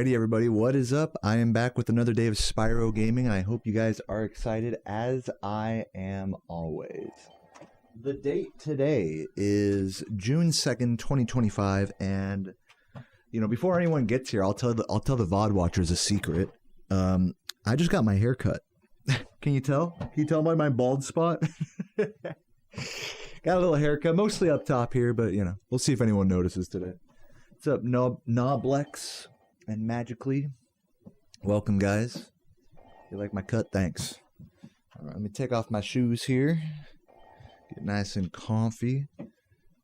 Alrighty, everybody, what is up? I am back with another day of Spyro gaming. I hope you guys are excited, as I am always. The date today is June 2nd, 2025, and before anyone gets here, I'll tell the VOD watchers a secret. I just got my hair cut. Can you tell? Can you tell by my bald spot? Got a little haircut, mostly up top here, but we'll see if anyone notices today. What's up, Noblex and Magically? Welcome, guys. You like my cut? Thanks. All right, let me take off my shoes here. Get nice and comfy.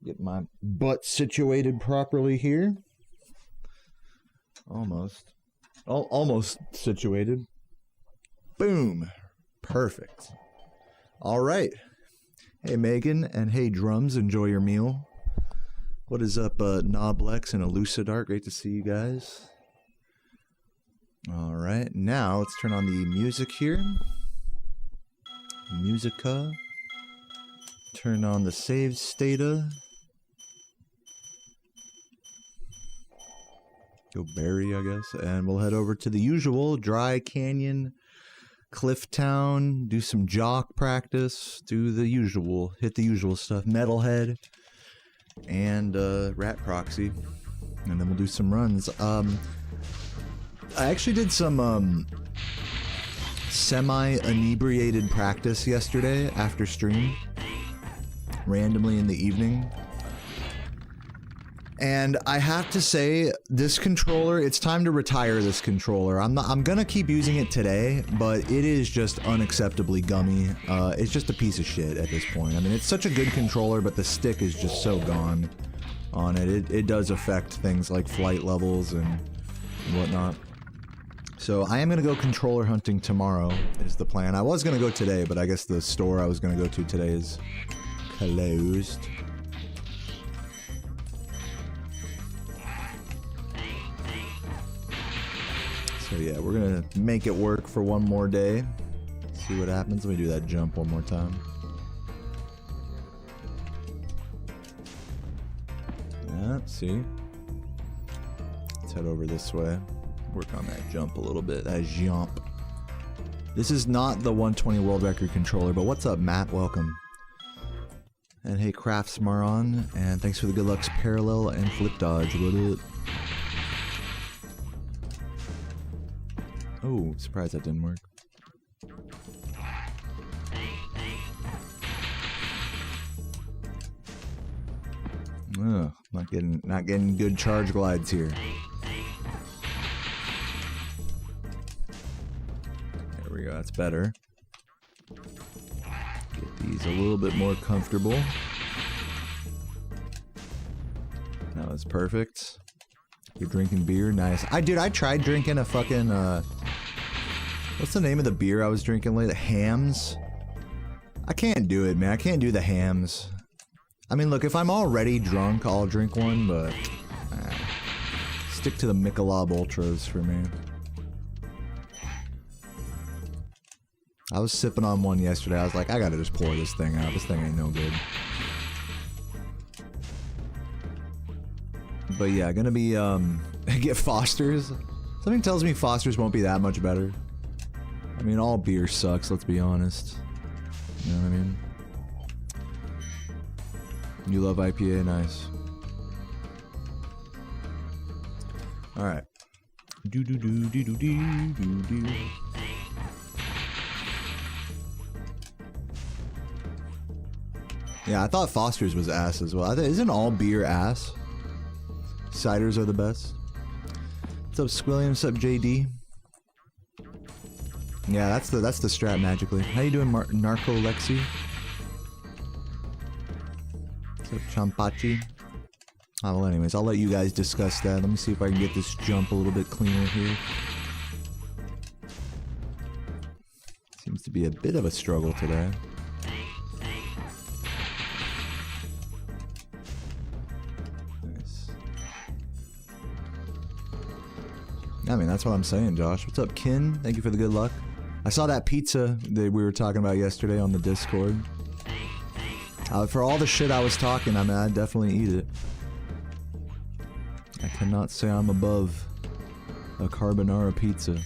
Get my butt situated properly here. Almost. Almost situated. Boom. Perfect. All right. Hey, Megan, and hey, Drums, enjoy your meal. What is up, Noblex and Elucidart? Great to see you guys. All right, now let's turn on the music here. Musica. Turn on the save stata. Go Barry, I guess. And we'll head over to the usual Dry Canyon, Cliff Town, do some jock practice, do the usual, hit the usual stuff, Metalhead, and Rat Proxy, and then we'll do some runs. I actually did some semi-inebriated practice yesterday after stream, randomly in the evening. And I have to say, this controller, it's time to retire this controller. I'm gonna keep using it today, but it is just unacceptably gummy. It's just a piece of shit at this point. I mean, it's such a good controller, but the stick is just so gone on it. It does affect things like flight levels and whatnot. So I am gonna go controller hunting tomorrow, is the plan. I was gonna go today, but I guess the store I was gonna go to today is closed. So yeah, we're gonna make it work for one more day. See what happens. Let me do that jump one more time. Yeah, see? Let's head over this way. Work on that jump a little bit. That jump. This is not the 120 world record controller, but what's up, Matt? Welcome. And hey, Craftsmaron, and thanks for the good lucks, Parallel and Flip Dodge. What up? Oh, surprised that didn't work. Ugh, not getting good charge glides here. There we go, that's better. Get these a little bit more comfortable. That was perfect. You're drinking beer? Nice. Dude, I tried drinking a fucking, what's the name of the beer I was drinking lately? Hams? I can't do it, man. I can't do the hams. I mean, look, if I'm already drunk, I'll drink one, but stick to the Michelob Ultras for me. I was sipping on one yesterday. I was like, I gotta just pour this thing out. This thing ain't no good. But yeah, gonna be, get Foster's. Something tells me Foster's won't be that much better. I mean, all beer sucks, let's be honest. You know what I mean? You love IPA? Nice. Alright. Do-do-do-do-do-do-do-do. Yeah, I thought Foster's was ass as well. Isn't all beer ass? Ciders are the best. What's up, Squilliam? What's up, JD? Yeah, that's the strat magically. How you doing, Narco Lexi? What's up, Champachi? Oh, well, anyways, I'll let you guys discuss that. Let me see if I can get this jump a little bit cleaner here. Seems to be a bit of a struggle today. I mean, that's what I'm saying, Josh. What's up, Kin? Thank you for the good luck. I saw that pizza that we were talking about yesterday on the Discord. For all the shit I was talking, I mean, I'd definitely eat it. I cannot say I'm above A carbonara pizza.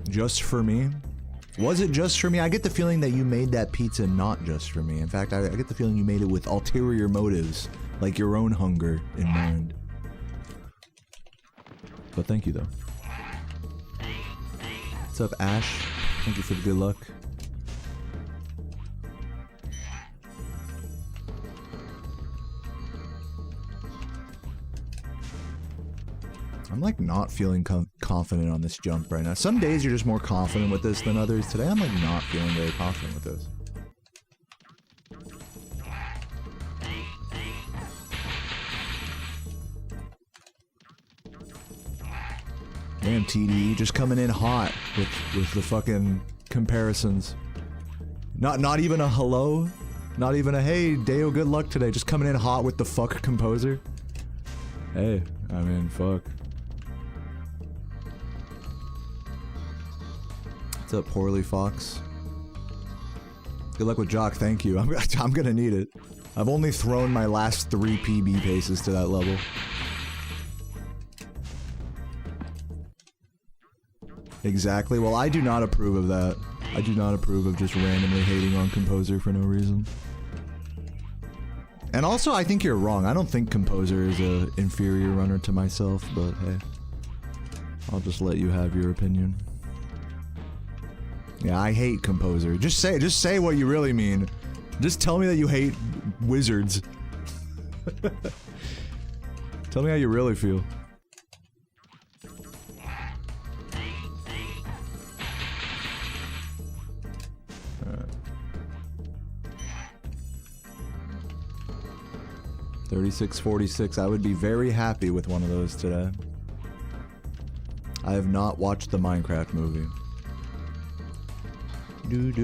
Just for me? Was it just for me? I get the feeling that you made that pizza not just for me. In fact, I get the feeling you made it with ulterior motives, like your own hunger in mind. But thank you, though. What's up, Ash? Thank you for the good luck. I'm like not feeling confident on this jump right now. Some days you're just more confident with this than others. Today I'm like not feeling very confident with this. Damn, TDE just coming in hot with the fucking comparisons. Not even a hello, not even a hey Deo, good luck today. Just coming in hot with the fuck composer. Hey, I mean fuck. What's up, Poorly Fox? Good luck with Jock, thank you. I'm gonna need it. I've only thrown my last 3 PB paces to that level. Exactly. Well, I do not approve of that. I do not approve of just randomly hating on Composer for no reason. And also, I think you're wrong. I don't think Composer is an inferior runner to myself, but hey. I'll just let you have your opinion. Yeah, I hate Composer. Just say what you really mean. Just tell me that you hate wizards. Tell me how you really feel. Alright. 3646. I would be very happy with one of those today. I have not watched the Minecraft movie.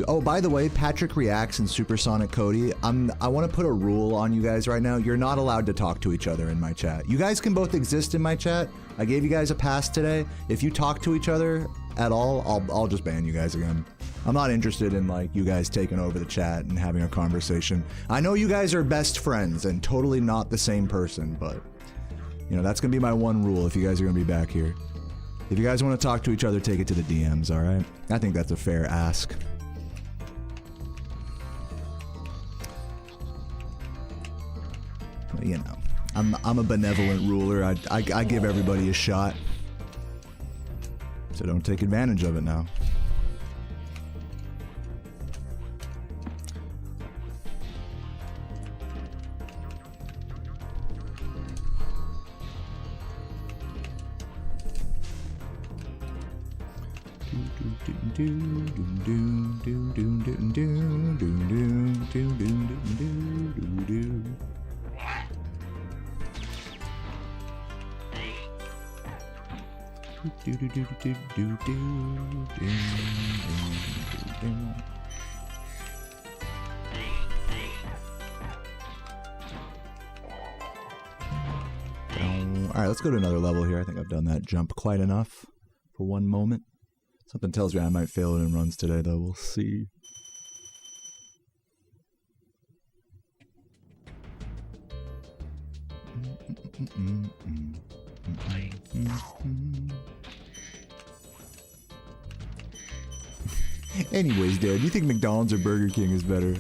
Oh, by the way, Patrick Reacts and Supersonic Cody, I want to put a rule on you guys right now. You're not allowed to talk to each other in my chat. You guys can both exist in my chat. I gave you guys a pass today. If you talk to each other at all, I'll just ban you guys again. I'm not interested in like you guys taking over the chat and having a conversation. I know you guys are best friends and totally not the same person, but you know, that's gonna be my one rule if you guys are gonna be back here. If you guys want to talk to each other, take it to the DMs, alright? I think that's a fair ask. You know, I'm a benevolent ruler. I give everybody a shot. So don't take advantage of it now. Alright, let's go to another level here. I think I've done that jump quite enough for one moment. Something tells me I might fail it in runs today, though. We'll see. Anyways, dude, you think McDonald's or Burger King is better?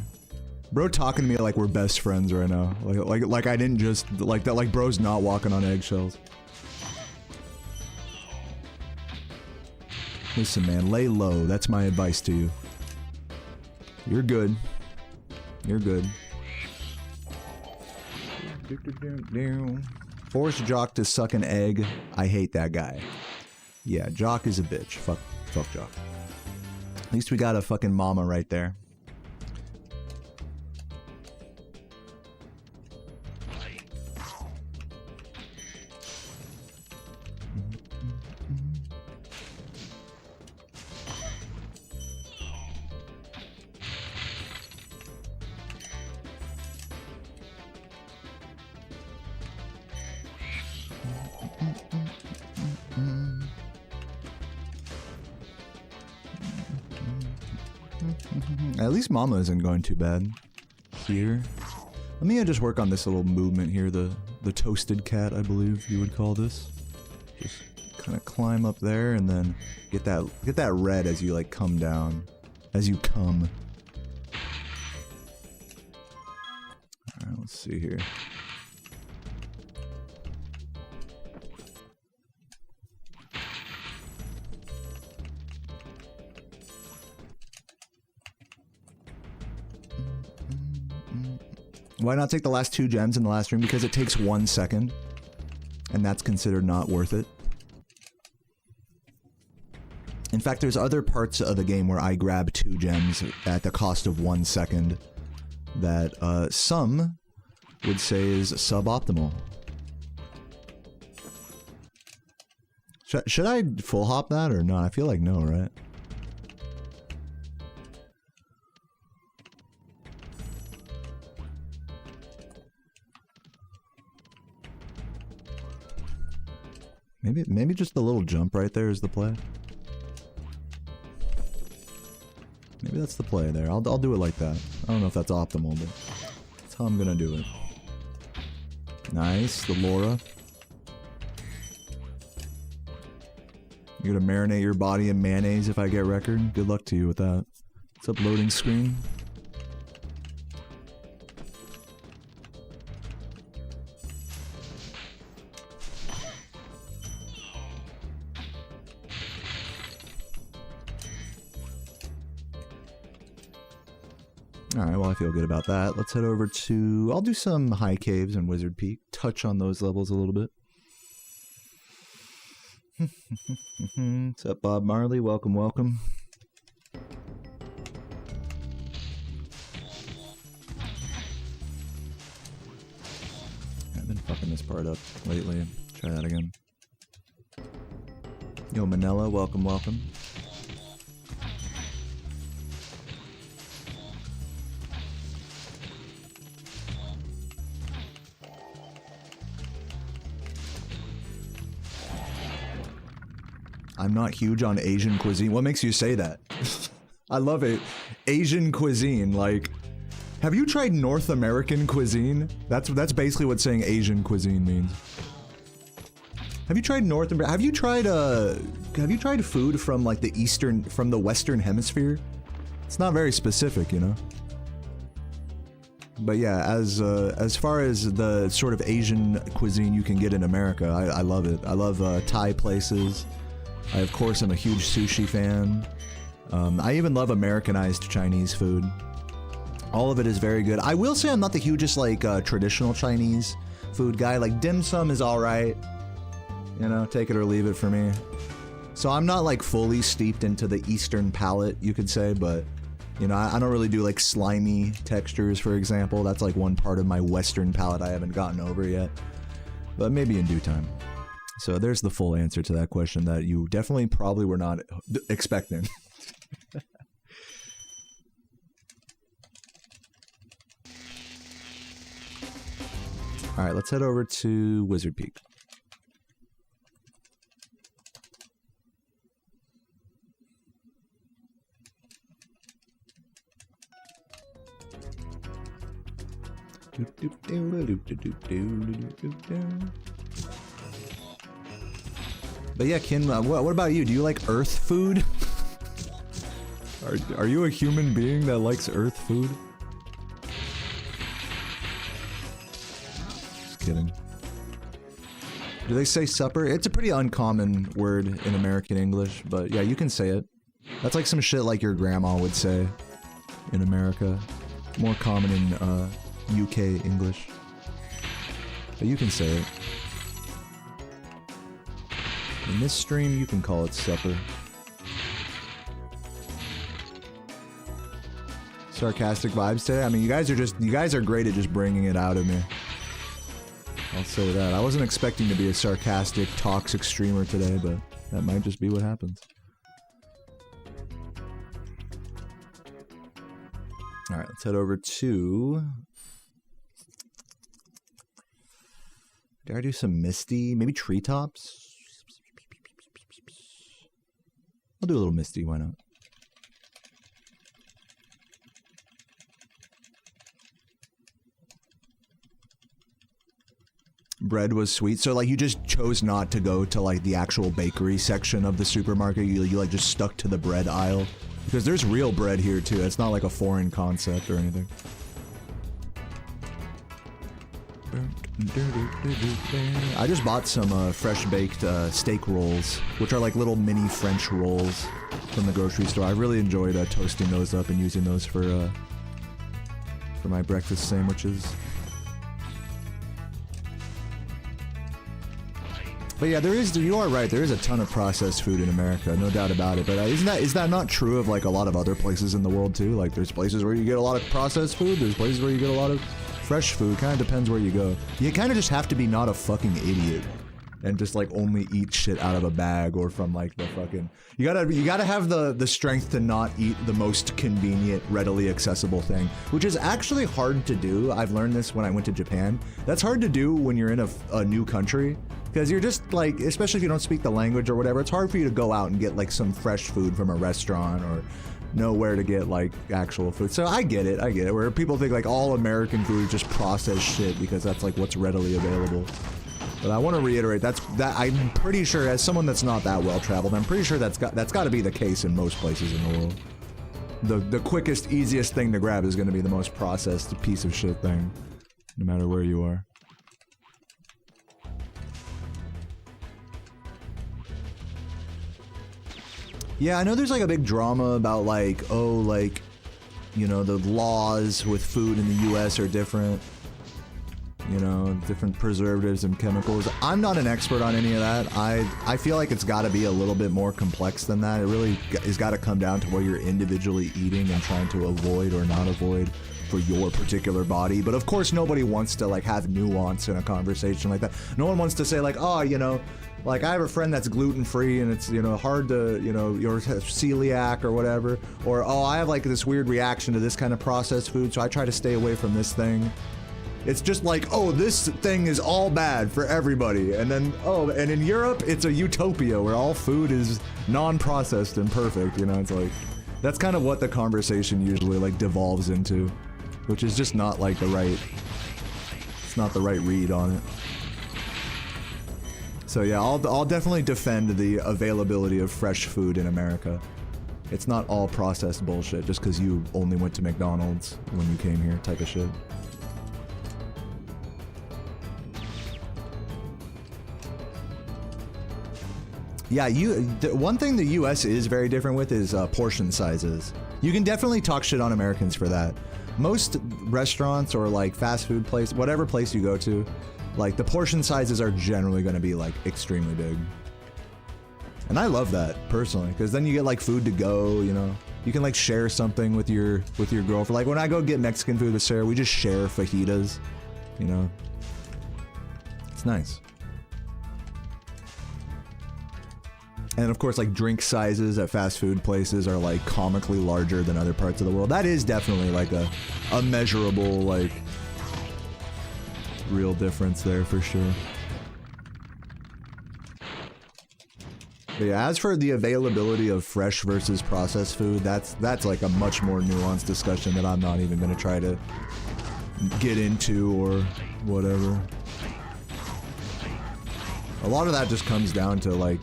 Bro talking to me like we're best friends right now. Like I didn't just like that. Like bro's not walking on eggshells. Listen, man, lay low. That's my advice to you. You're good. You're good. Force Jock to suck an egg. I hate that guy. Yeah, Jock is a bitch. Fuck Jock. At least we got a fucking mama right there. At least Mama isn't going too bad. Here. Let me just work on this little movement here, the toasted cat, I believe you would call this. Just kind of climb up there and then get that red as you like come down. As you come. Alright, let's see here. Why not take the last 2 gems in the last room? Because it takes 1 second. And that's considered not worth it. In fact, there's other parts of the game where I grab 2 gems at the cost of 1 second that some would say is suboptimal. Should I full hop that or not? I feel like no, right? Maybe just the little jump right there is the play. Maybe that's the play there. I'll do it like that. I don't know if that's optimal, but that's how I'm gonna do it. Nice, the Laura. You're gonna marinate your body in mayonnaise if I get record? Good luck to you with that. What's up, loading screen? Alright, well I feel good about that. Let's head over to... I'll do some high caves and Wizard Peak. Touch on those levels a little bit. What's up, Bob Marley? Welcome, welcome. I've been fucking this part up lately. Try that again. Yo, Manila, welcome, welcome. I'm not huge on Asian cuisine. What makes you say that? I love it. Asian cuisine, like... Have you tried North American cuisine? That's basically what saying Asian cuisine means. Have you tried Have you tried food from like the Western Hemisphere? It's not very specific, you know? But yeah, as far as the sort of Asian cuisine you can get in America, I love it. I love Thai places. I, of course, am a huge sushi fan. I even love Americanized Chinese food. All of it is very good. I will say I'm not the hugest, like, traditional Chinese food guy. Like, dim sum is alright. You know, take it or leave it for me. So I'm not, like, fully steeped into the Eastern palate, you could say, but... You know, I don't really do, like, slimy textures, for example. That's, like, one part of my Western palate I haven't gotten over yet. But maybe in due time. So there's the full answer to that question that you definitely probably were not expecting. Alright, let's head over to Wizard Peak. But yeah, Kin, what about you? Do you like Earth food? Are you a human being that likes Earth food? Just kidding. Do they say supper? It's a pretty uncommon word in American English, but yeah, you can say it. That's like some shit like your grandma would say in America. More common in UK English. But you can say it. In this stream, you can call it supper. Sarcastic vibes today? I mean, you guys are great at just bringing it out of me. I'll say that. I wasn't expecting to be a sarcastic, toxic streamer today, but that might just be what happens. Alright, let's head over to... Did I do some Misty? Maybe Treetops? I'll do a little Misty, why not? bread was sweet. So like you just chose not to go to like the actual bakery section of the supermarket. You like just stuck to the bread aisle because there's real bread here too. It's not like a foreign concept or anything. I just bought some fresh baked steak rolls, which are like little mini French rolls from the grocery store. I really enjoyed toasting those up and using those for my breakfast sandwiches. But yeah, you are right, there is a ton of processed food in America, no doubt about it. But is that not true of like a lot of other places in the world too? Like there's places where you get a lot of processed food, there's places where you get a lot of fresh food. Kind of depends where you go. You kind of just have to be not a fucking idiot and just like only eat shit out of a bag or from like the fucking... You gotta have the strength to not eat the most convenient, readily accessible thing, which is actually hard to do. I've learned this when I went to Japan. That's hard to do when you're in a new country, because you're just like, especially if you don't speak the language or whatever, it's hard for you to go out and get like some fresh food from a restaurant or know where to get like actual food. So I get it, where people think like all American food is just processed shit because that's like what's readily available. But I want to reiterate, that I'm pretty sure, as someone that's not that well traveled, I'm pretty sure that's got to be the case in most places in the world. The quickest, easiest thing to grab is going to be the most processed piece of shit thing, no matter where you are. Yeah, I know there's like a big drama about like, oh, like, you know, the laws with food in the US are different. You know, different preservatives and chemicals. I'm not an expert on any of that. I feel like it's got to be a little bit more complex than that. It really has got to come down to what you're individually eating and trying to avoid or not avoid for your particular body. But of course, nobody wants to like have nuance in a conversation like that. No one wants to say like, oh, you know, like I have a friend that's gluten-free and it's, you know, hard to, you know, you're celiac or whatever. Or, oh, I have like this weird reaction to this kind of processed food, so I try to stay away from this thing. It's just like, oh, this thing is all bad for everybody. And then, oh, and in Europe, it's a utopia where all food is non-processed and perfect, you know? It's like, that's kind of what the conversation usually like devolves into, which is just not like the right, it's not the right read on it. So yeah, I'll definitely defend the availability of fresh food in America. It's not all processed bullshit just because you only went to McDonald's when you came here type of shit. Yeah, one thing the US is very different with is portion sizes. You can definitely talk shit on Americans for that. Most restaurants or like fast food place, whatever place you go to, like the portion sizes are generally going to be like extremely big. And I love that personally, because then you get like food to go, you know. You can like share something with your girlfriend. Like when I go get Mexican food with Sarah, we just share fajitas, you know. It's nice. And of course, like drink sizes at fast food places are like comically larger than other parts of the world. That is definitely like a measurable, like, real difference there for sure. But yeah, as for the availability of fresh versus processed food, that's like a much more nuanced discussion that I'm not even gonna try to get into or whatever. A lot of that just comes down to like,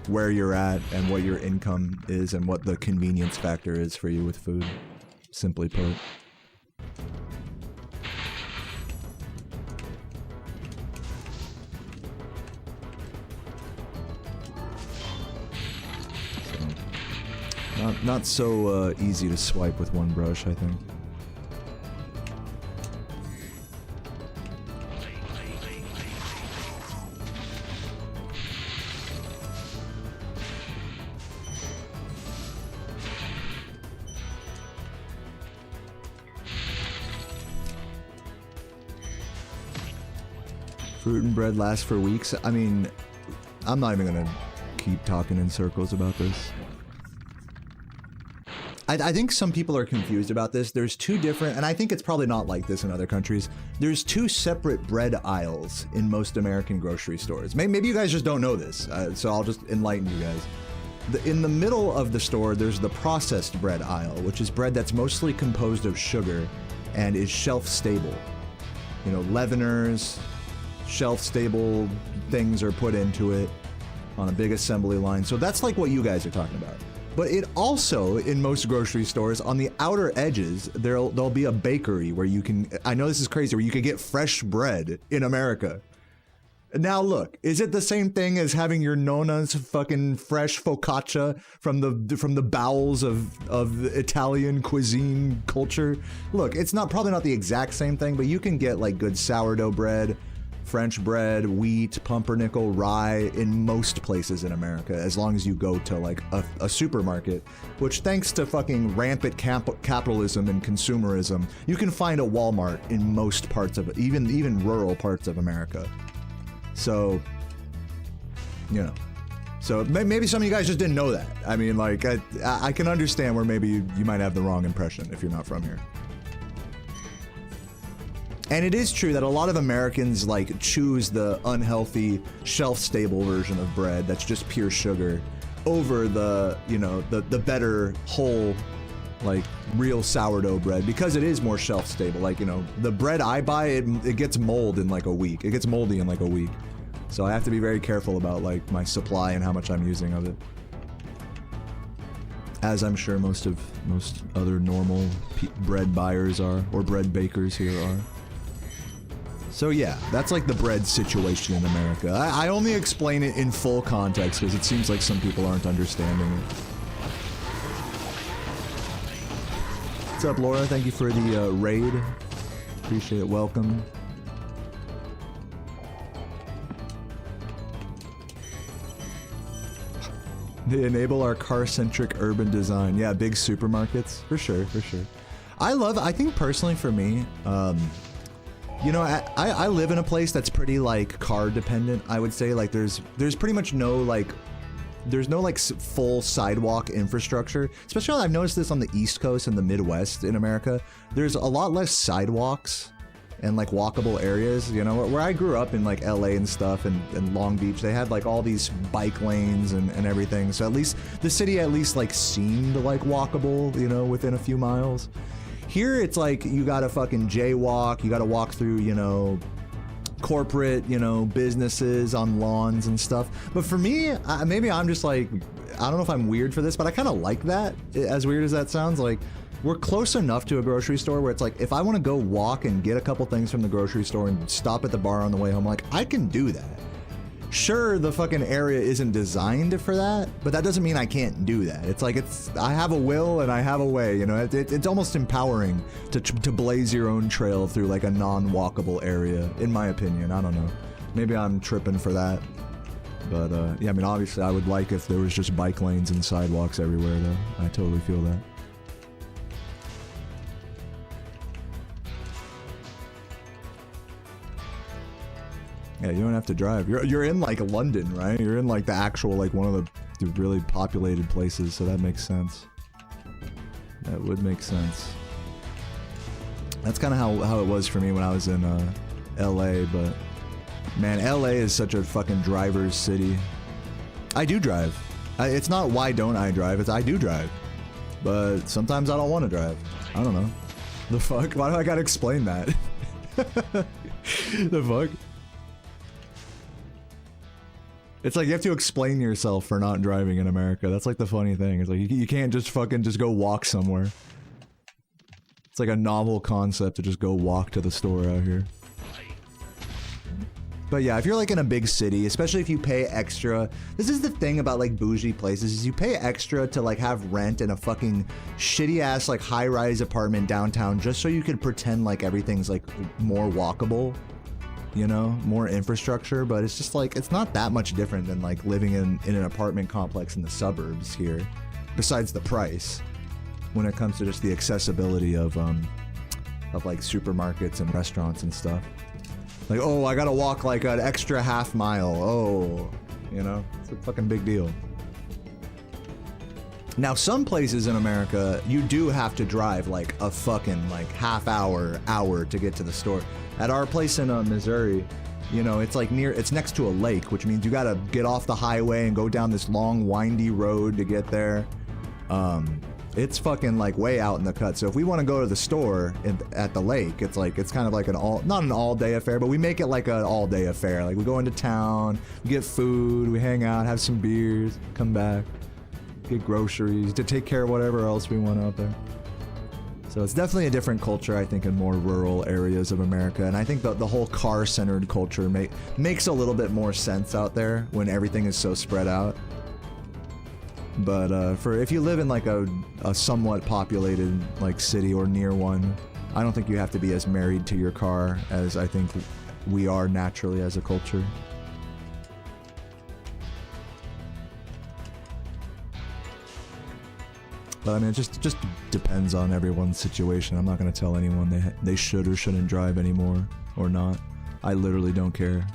where you're at and what your income is and what the convenience factor is for you with food, simply put. So, not so easy to swipe with one brush, I think. Fruit and bread lasts for weeks. I mean, I'm not even gonna keep talking in circles about this. I think some people are confused about this. There's two different, and I think it's probably not like this in other countries. There's two separate bread aisles in most American grocery stores. Maybe you guys just don't know this, so I'll just enlighten you guys. In the middle of the store, there's the processed bread aisle, which is bread that's mostly composed of sugar and is shelf stable. You know, leaveners, shelf-stable things are put into it on a big assembly line. So that's like what you guys are talking about. But it also, in most grocery stores, on the outer edges, there'll be a bakery where you can, I know this is crazy, where you can get fresh bread in America. Now look, is it the same thing as having your nona's fucking fresh focaccia from the bowels of Italian cuisine culture? Look, it's probably not the exact same thing, but you can get like good sourdough bread, French bread, wheat, pumpernickel, rye in most places in America, as long as you go to like a supermarket, which thanks to fucking rampant capitalism and consumerism, you can find a Walmart in most parts of it, even rural parts of America. So, you know, so maybe some of you guys just didn't know that. I mean, like, I can understand where maybe you might have the wrong impression if you're not from here. And it is true that a lot of Americans, like, choose the unhealthy, shelf-stable version of bread that's just pure sugar over the, you know, the better whole, like, real sourdough bread, because it is more shelf-stable. Like, you know, the bread I buy, it gets mold in like a week. It gets moldy in like a week. So I have to be very careful about like my supply and how much I'm using of it. As I'm sure most other normal bread buyers are, or bread bakers here are. So yeah, that's like the bread situation in America. I only explain it in full context because it seems like some people aren't understanding it. What's up, Laura? Thank you for the raid. Appreciate it. Welcome. They enable our car-centric urban design. Yeah, big supermarkets. For sure, for sure. I think personally for me, you know, I live in a place that's pretty like car dependent, I would say. Like there's pretty much no like, there's no like full sidewalk infrastructure. Especially I've noticed this on the East Coast and the Midwest in America. There's a lot less sidewalks and like walkable areas, you know, where I grew up in like LA and stuff and Long Beach, they had like all these bike lanes and everything. So at least the city at least like seemed like walkable, you know, within a few miles. Here it's like you gotta fucking jaywalk, you gotta walk through, you know, corporate, you know, businesses on lawns and stuff. But for me, maybe I'm just like, I don't know if I'm weird for this, but I kind of like that, as weird as that sounds. Like, we're close enough to a grocery store where it's like, if I want to go walk and get a couple things from the grocery store and stop at the bar on the way home, like, I can do that. Sure, the fucking area isn't designed for that, but that doesn't mean I can't do that. It's like, I have a will and I have a way, you know. It's almost empowering to blaze your own trail through like a non-walkable area, in my opinion. I don't know. Maybe I'm tripping for that. But yeah, I mean, obviously I would like if there was just bike lanes and sidewalks everywhere, though. I totally feel that. Yeah, you don't have to drive. You're in like London, right? You're in like the actual like one of the really populated places, so that makes sense. That would make sense. That's kind of how it was for me when I was in LA, but man, LA is such a fucking driver's city. I do drive. It's not why don't I drive, it's I do drive. But sometimes I don't want to drive. I don't know. The fuck? Why do I gotta explain that? The fuck? It's like you have to explain yourself for not driving in America. That's like the funny thing. It's like you can't just fucking just go walk somewhere. It's like a novel concept to just go walk to the store out here. But yeah, if you're like in a big city, especially if you pay extra, this is the thing about like bougie places, is you pay extra to like have rent in a fucking shitty ass like high-rise apartment downtown just so you could pretend like everything's like more walkable. You know, more infrastructure, but it's just like, it's not that much different than like living in an apartment complex in the suburbs here, besides the price, when it comes to just the accessibility of like supermarkets and restaurants and stuff. Like, oh, I gotta walk like an extra half mile, oh, you know, it's a fucking big deal. Now, some places in America, you do have to drive like a fucking like half hour to get to the store. At our place in Missouri, you know, it's like it's next to a lake, which means you gotta get off the highway and go down this long, windy road to get there. It's fucking like way out in the cut. So if we want to go to the store at the lake, it's like, it's kind of like an not an all day affair, but we make it like an all day affair. Like we go into town, we get food, we hang out, have some beers, come back, get groceries, to take care of whatever else we want out there. So it's definitely a different culture, I think, in more rural areas of America. And I think the whole car-centered culture makes a little bit more sense out there when everything is so spread out. But if you live in like a somewhat populated like city or near one, I don't think you have to be as married to your car as I think we are naturally as a culture. But I mean, it just depends on everyone's situation. I'm not going to tell anyone they should or shouldn't drive anymore or not. I literally don't care.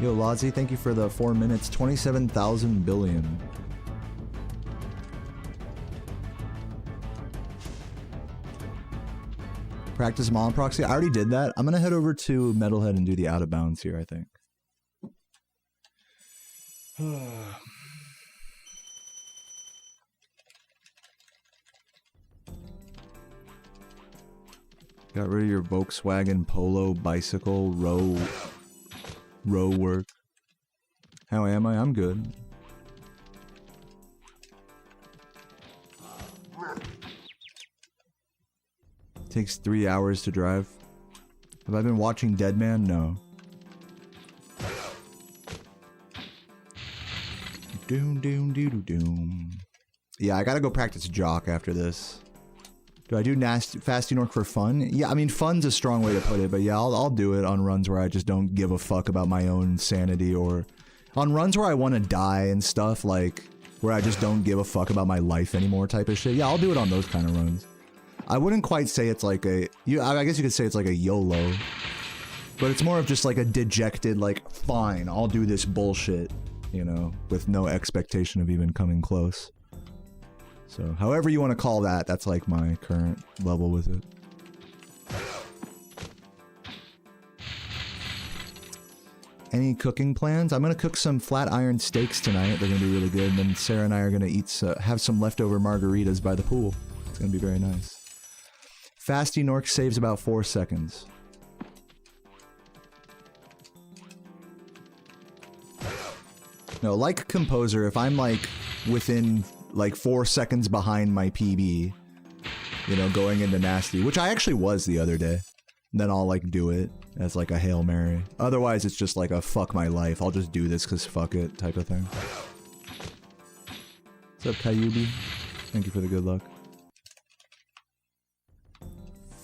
Yo, Lozzie, thank you for the 4 minutes. 27,000 billion. Practice Mom Proxy. I already did that. I'm gonna head over to Metalhead and do the out of bounds here, I think. Got rid of your Volkswagen Polo bicycle row work. How am I? I'm good. Takes 3 hours to drive. Have I been watching Dead Man? No. Doom doom doo doo doom. Yeah, I gotta go practice jock after this. Do I do fasting work for fun? Yeah, I mean, fun's a strong way to put it, but yeah, I'll do it on runs where I just don't give a fuck about my own sanity, or on runs where I want to die and stuff, like where I just don't give a fuck about my life anymore type of shit. Yeah, I'll do it on those kind of runs. I wouldn't quite say it's like I guess you could say it's like a YOLO, but it's more of just like a dejected, like, fine, I'll do this bullshit, you know, with no expectation of even coming close. So, however you want to call that, that's like my current level with it. Any cooking plans? I'm gonna cook some flat iron steaks tonight. They're gonna be really good. And then Sarah and I are gonna have some leftover margaritas by the pool. It's gonna be very nice. Fasty Nork saves about 4 seconds. No, like Composer, if I'm like within like 4 seconds behind my PB, you know, going into Nasty, which I actually was the other day, then I'll like do it as like a Hail Mary. Otherwise, it's just like a fuck my life, I'll just do this because fuck it type of thing. What's up, Kayubi? Thank you for the good luck.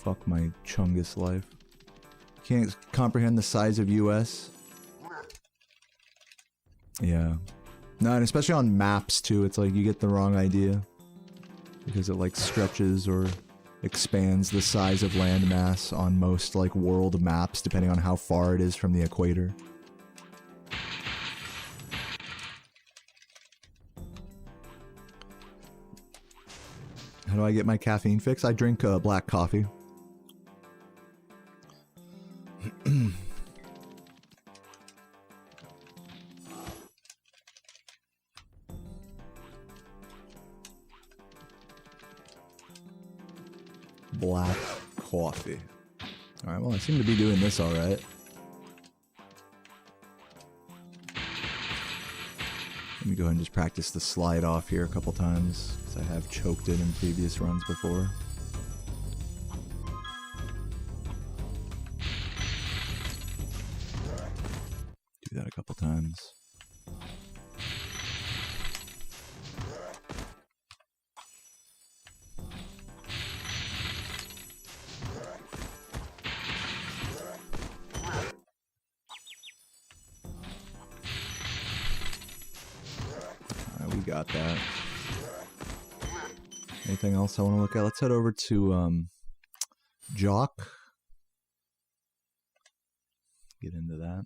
Fuck my Chungus life. Can't comprehend the size of US. Yeah. No, and especially on maps too, it's like you get the wrong idea. Because it like stretches or expands the size of landmass on most like world maps depending on how far it is from the equator. How do I get my caffeine fix? I drink black coffee. Black coffee. Alright, well I seem to be doing this alright. Let me go ahead and just practice the slide off here a couple times, because I have choked it in previous runs before. Do that a couple times. Got that. Anything else I want to look at? Let's head over to Jock. Get into that.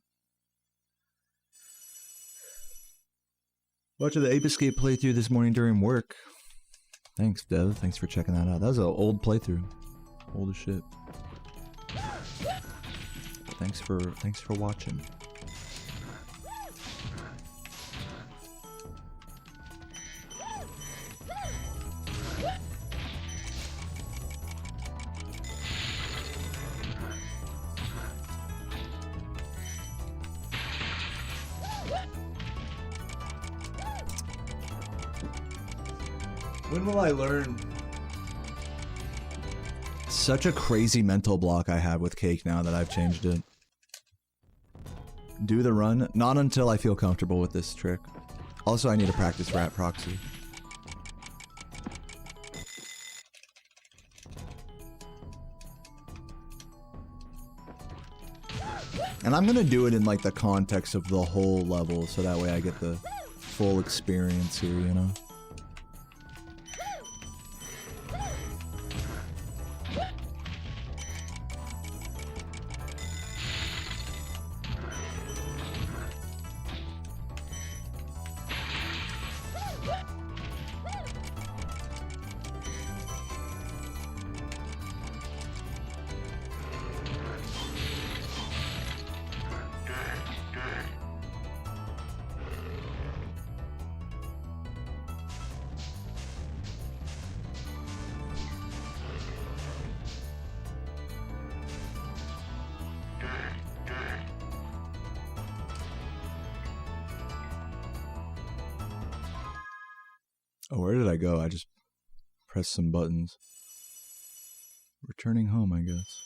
Watching the Ape Escape playthrough this morning during work. Thanks, Dev. Thanks for checking that out. That was an old playthrough. Old as shit. Thanks for watching. When will I learn? Such a crazy mental block I have with cake now that I've changed it. Do the run? Not until I feel comfortable with this trick. Also, I need to practice rat proxy. And I'm gonna do it in like the context of the whole level, so that way I get the full experience here, you know? Oh, where did I go? I just pressed some buttons. Returning home, I guess.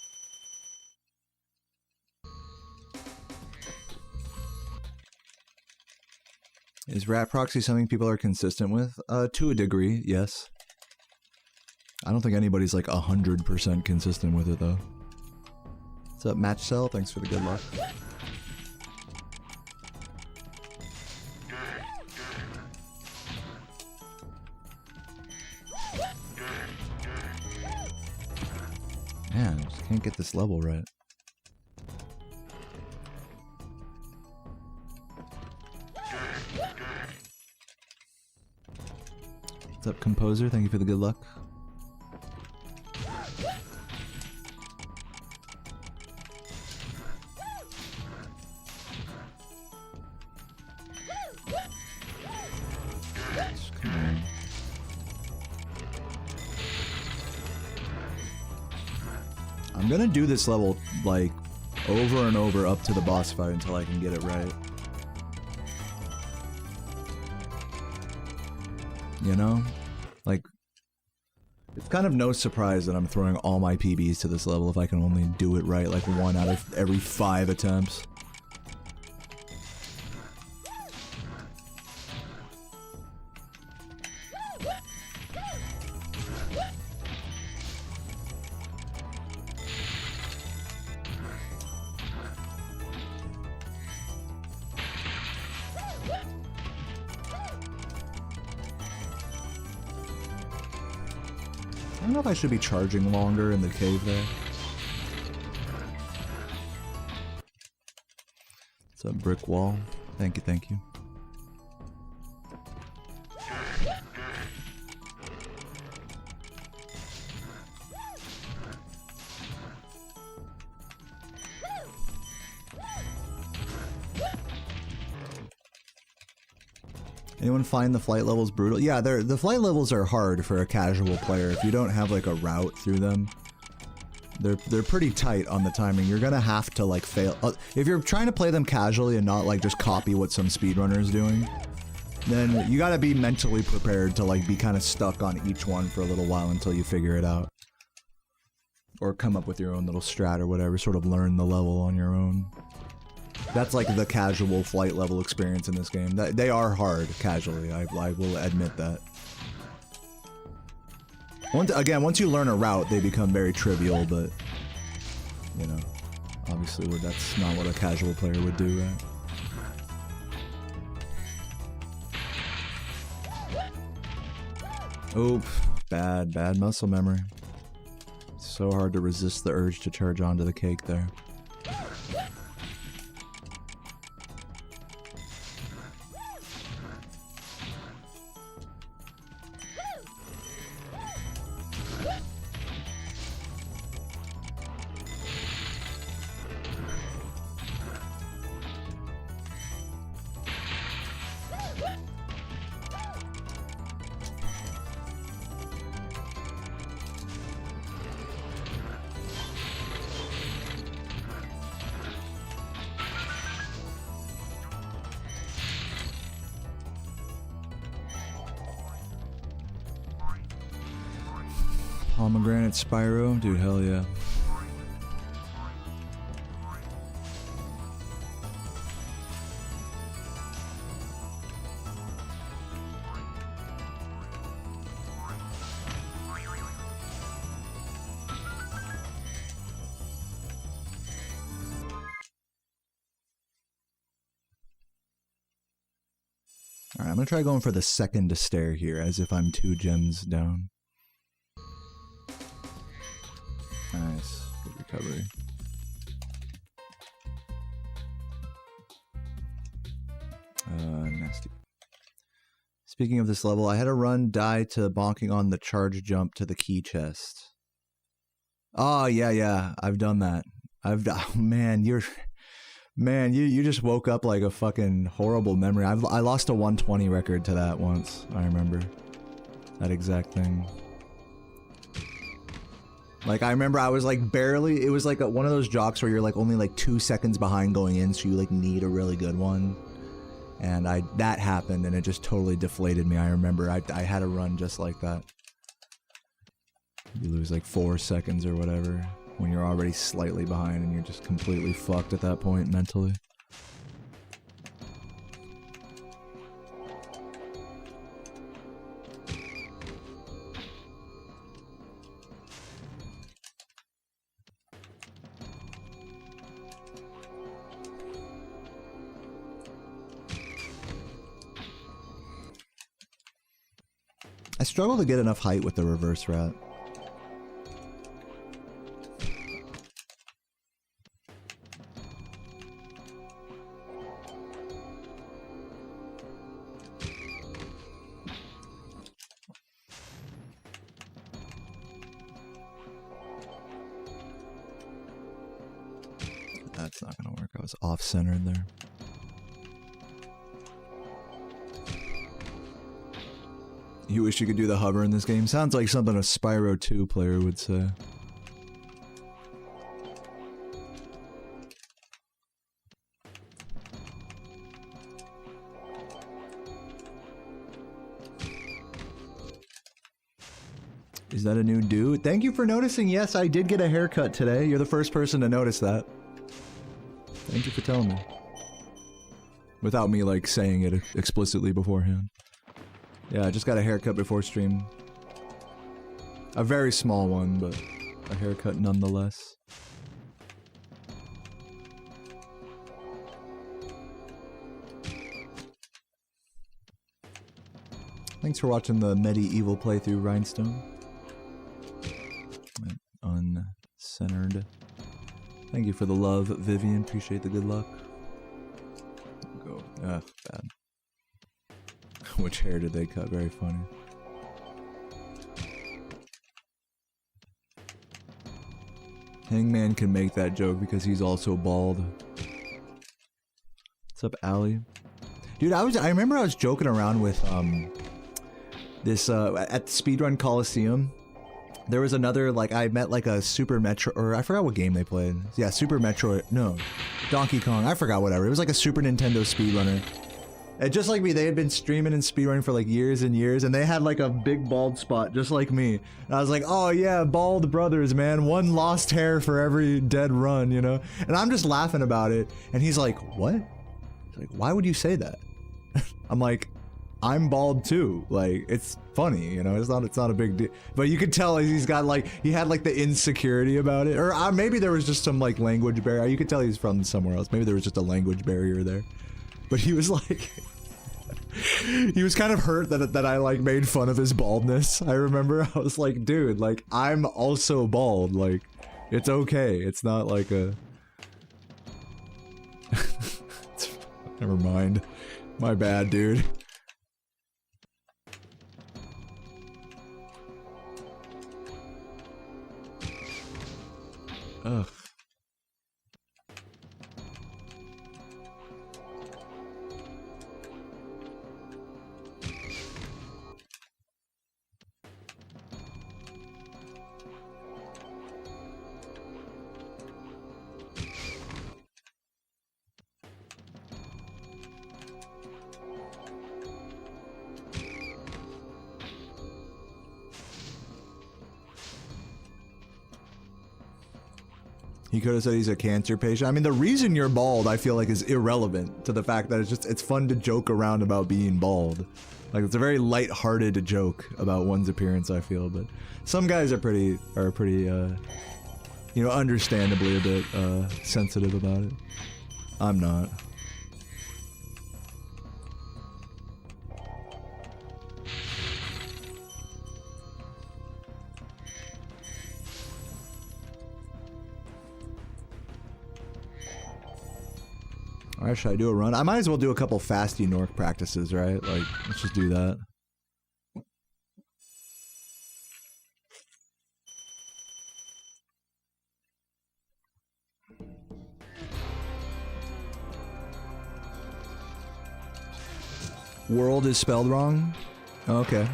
Is rat proxy something people are consistent with? To a degree, yes. I don't think anybody's like 100% consistent with it, though. What's up, Match Cell? Thanks for the good luck. Man, I just can't get this level right. What's up, Composer? Thank you for the good luck. Come on. I'm gonna do this level, like, over and over up to the boss fight until I can get it right. You know? Like, it's kind of no surprise that I'm throwing all my PBs to this level if I can only do it right, like 1 out of every 5 attempts. I don't know if I should be charging longer in the cave there. It's a brick wall. Thank you, thank you. Anyone find the flight levels brutal? Yeah, the flight levels are hard for a casual player. If you don't have like a route through them, they're pretty tight on the timing. You're gonna have to like fail. If you're trying to play them casually and not like just copy what some speedrunner is doing, then you gotta be mentally prepared to like be kind of stuck on each one for a little while until you figure it out. Or come up with your own little strat or whatever, sort of learn the level on your own. That's like the casual flight level experience in this game. They are hard casually, I will admit that. Once you learn a route, they become very trivial, but, you know, obviously that's not what a casual player would do, right? Oop, bad muscle memory. So hard to resist the urge to charge onto the cake there. Pomegranate Spyro? Dude, hell yeah. Alright, I'm gonna try going for the second to stare here, as if I'm 2 gems down. Nice. Good recovery. Nasty. Speaking of this level, I had a run die to bonking on the charge jump to the key chest. Oh, yeah, I've done that. Oh, man, you just woke up like a fucking horrible memory. I lost a 120 record to that once, I remember. That exact thing. Like, I remember I was like barely, it was like one of those jocks where you're like only like 2 seconds behind going in, so you like need a really good one. And that happened and it just totally deflated me. I remember I had a run just like that. You lose like 4 seconds or whatever when you're already slightly behind and you're just completely fucked at that point mentally. I struggle to get enough height with the reverse rat. That's not gonna work. I was off-centered there. You wish you could do the hover in this game? Sounds like something a Spyro 2 player would say. Is that a new dude? Thank you for noticing. Yes, I did get a haircut today. You're the first person to notice that. Thank you for telling me. Without me, like, saying it explicitly beforehand. Yeah, I just got a haircut before stream. A very small one, but a haircut nonetheless. Thanks for watching the medieval playthrough, Rhinestone. Uncentered. Thank you for the love, Vivian. Appreciate the good luck. Go. Ugh, bad. Which hair did they cut? Very funny. Hangman can make that joke because he's also bald. What's up, Allie? Dude, I remember I was joking around with this at the Speedrun Coliseum. There was another, like, I met like a Super Metro, or I forgot what game they played. Yeah, Super Metro, no, Donkey Kong, I forgot, whatever. It was like a Super Nintendo speedrunner. And just like me, they had been streaming and speedrunning for like years and years, and they had like a big bald spot, just like me. And I was like, oh yeah, bald brothers, man. One lost hair for every dead run, you know? And I'm just laughing about it, and he's like, what? He's like, why would you say that? I'm like, I'm bald too. Like, it's funny, you know? It's not a big deal. But you could tell he's got like, he had like the insecurity about it. Or maybe there was just some like language barrier. You could tell he's from somewhere else. Maybe there was just a language barrier there. But he was like, he was kind of hurt that I like made fun of his baldness. I remember I was like, dude, like, I'm also bald. Like, it's okay. It's not like a... Never mind. My bad, dude. Ugh. He could have said he's a cancer patient. I mean, the reason you're bald, I feel like, is irrelevant to the fact that it's fun to joke around about being bald. Like, it's a very light-hearted joke about one's appearance, I feel, but some guys are pretty, you know, understandably a bit, sensitive about it. I'm not. Alright, should I do a run? I might as well do a couple fasty Nork practices, right? Like, let's just do that. World is spelled wrong? Okay.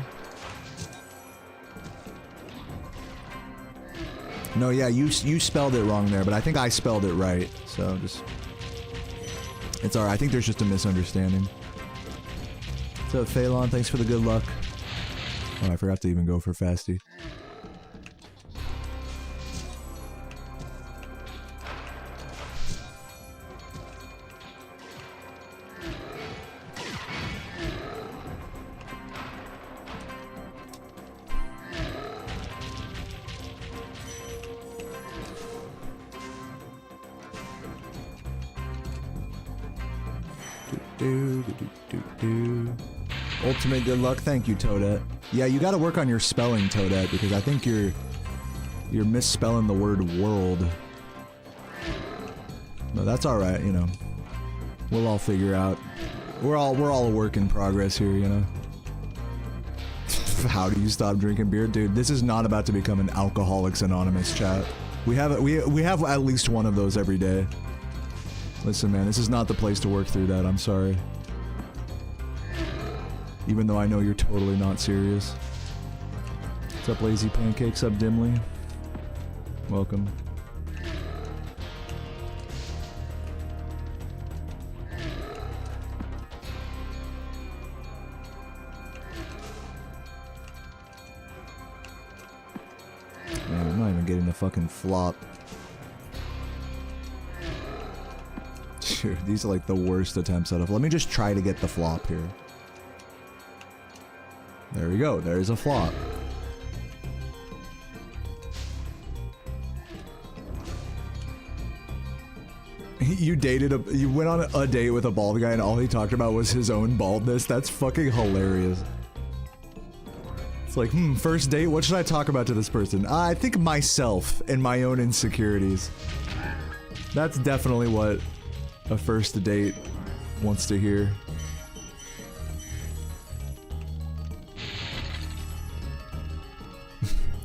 No, yeah, you spelled it wrong there, but I think I spelled it right, so just... It's alright, I think there's just a misunderstanding. What's up, Phelan? Thanks for the good luck. Oh, I forgot to even go for fasty. Ultimate good luck, thank you, Toadette. Yeah, you gotta work on your spelling, Toadette, because I think you're misspelling the word world. No, that's alright, you know. We'll all figure out. We're all a work in progress here, you know. How do you stop drinking beer? Dude, this is not about to become an Alcoholics Anonymous chat. We have at least one of those every day. Listen, man, this is not the place to work through that, I'm sorry. Even though I know you're totally not serious. What's up, Lazy Pancakes? Up, Dimly? Welcome. Man, I'm not even getting the fucking flop. Dude, these are like the worst attempts out of. Let me just try to get the flop here. There we go, there's a flop. You went on a date with a bald guy and all he talked about was his own baldness? That's fucking hilarious. It's like, first date, what should I talk about to this person? I think myself and my own insecurities. That's definitely what a first date wants to hear.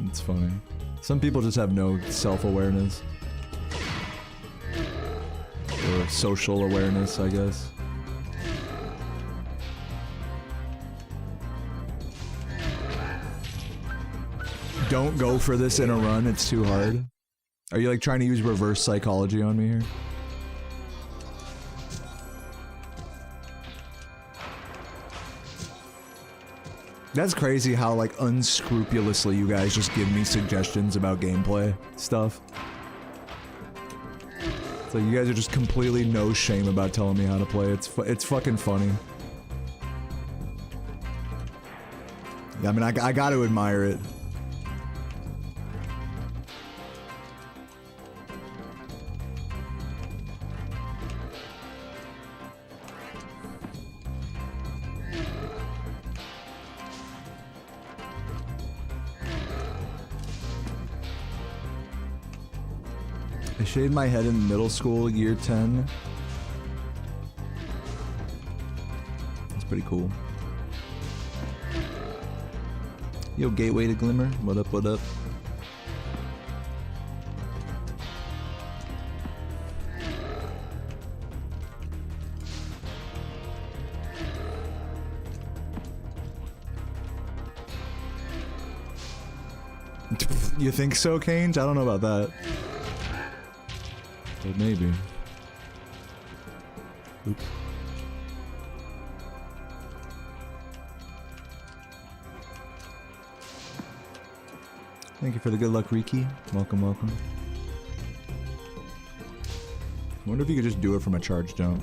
It's funny. Some people just have no self-awareness. Or social awareness, I guess. Don't go for this in a run, it's too hard. Are you like trying to use reverse psychology on me here? That's crazy how, like, unscrupulously you guys just give me suggestions about gameplay stuff. It's like you guys are just completely no shame about telling me how to play. It's fucking funny. Yeah, I mean, I gotta admire it. I shaved my head in middle school, year 10. That's pretty cool. Yo, Gateway to Glimmer. What up, what up? You think so, Cage? I don't know about that. But maybe. Oops. Thank you for the good luck, Riki. Welcome, welcome. Wonder if you could just do it from a charge jump.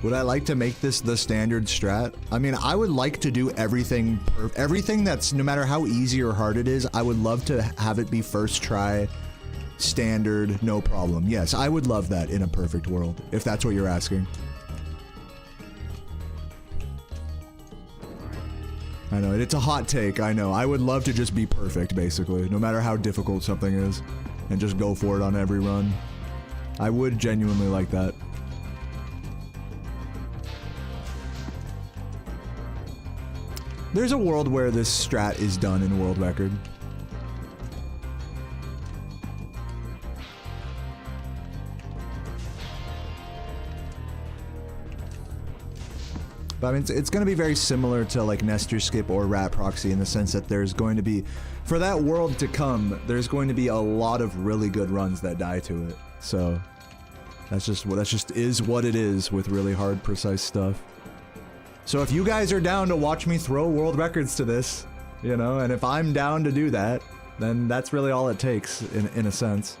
Would I like to make this the standard strat? I mean, I would like to do everything that's, no matter how easy or hard it is, I would love to have it be first try, standard, no problem. Yes, I would love that in a perfect world, if that's what you're asking. I know, it's a hot take, I know. I would love to just be perfect, basically, no matter how difficult something is, and just go for it on every run. I would genuinely like that. There's a world where this strat is done in world record. But I mean, it's going to be very similar to like Nestor Skip or Rat Proxy in the sense that there's going to be, for that world to come, there's going to be a lot of really good runs that die to it. So that's just what it is with really hard, precise stuff. So if you guys are down to watch me throw world records to this, you know, and if I'm down to do that, then that's really all it takes, in a sense.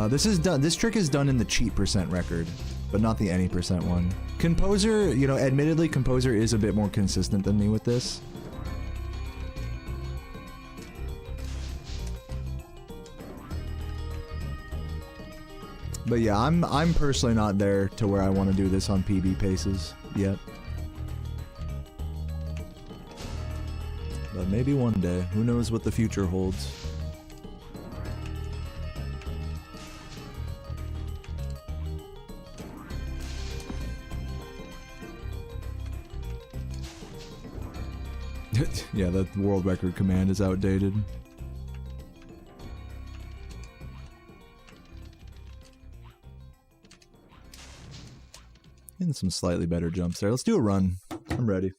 This trick is done in the cheat percent record, but not the any percent one. Composer, you know, admittedly, Composer is a bit more consistent than me with this. But yeah, I'm personally not there to where I want to do this on PB paces yet. But maybe one day. Who knows what the future holds. Yeah, that world record command is outdated. And some slightly better jumps there. Let's do a run. I'm ready.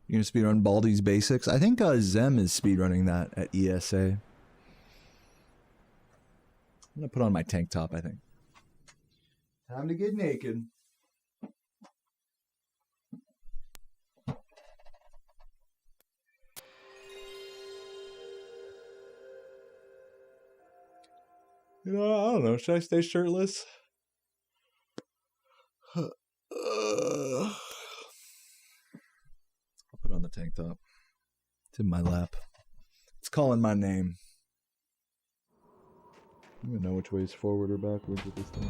You're gonna speedrun Baldi's Basics? I think Zem is speedrunning that at ESA. I'm gonna put on my tank top, I think. Time to get naked. You know, I don't know. Should I stay shirtless? Put on the tank top. It's in my lap. It's calling my name. I don't even know which way is forward or backwards with this thing.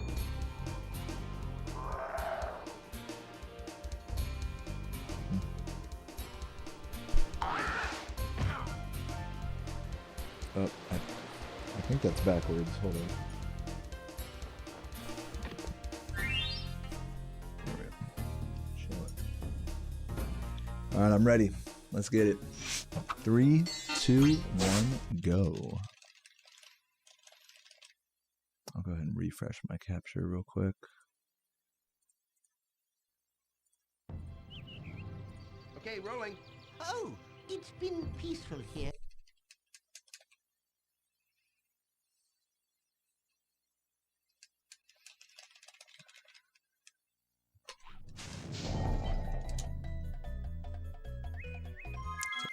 Oh, I think that's backwards. Hold on. Alright, I'm ready. Let's get it. 3, 2, 1, go. I'll go ahead and refresh my capture real quick. Okay, rolling. Oh, it's been peaceful here.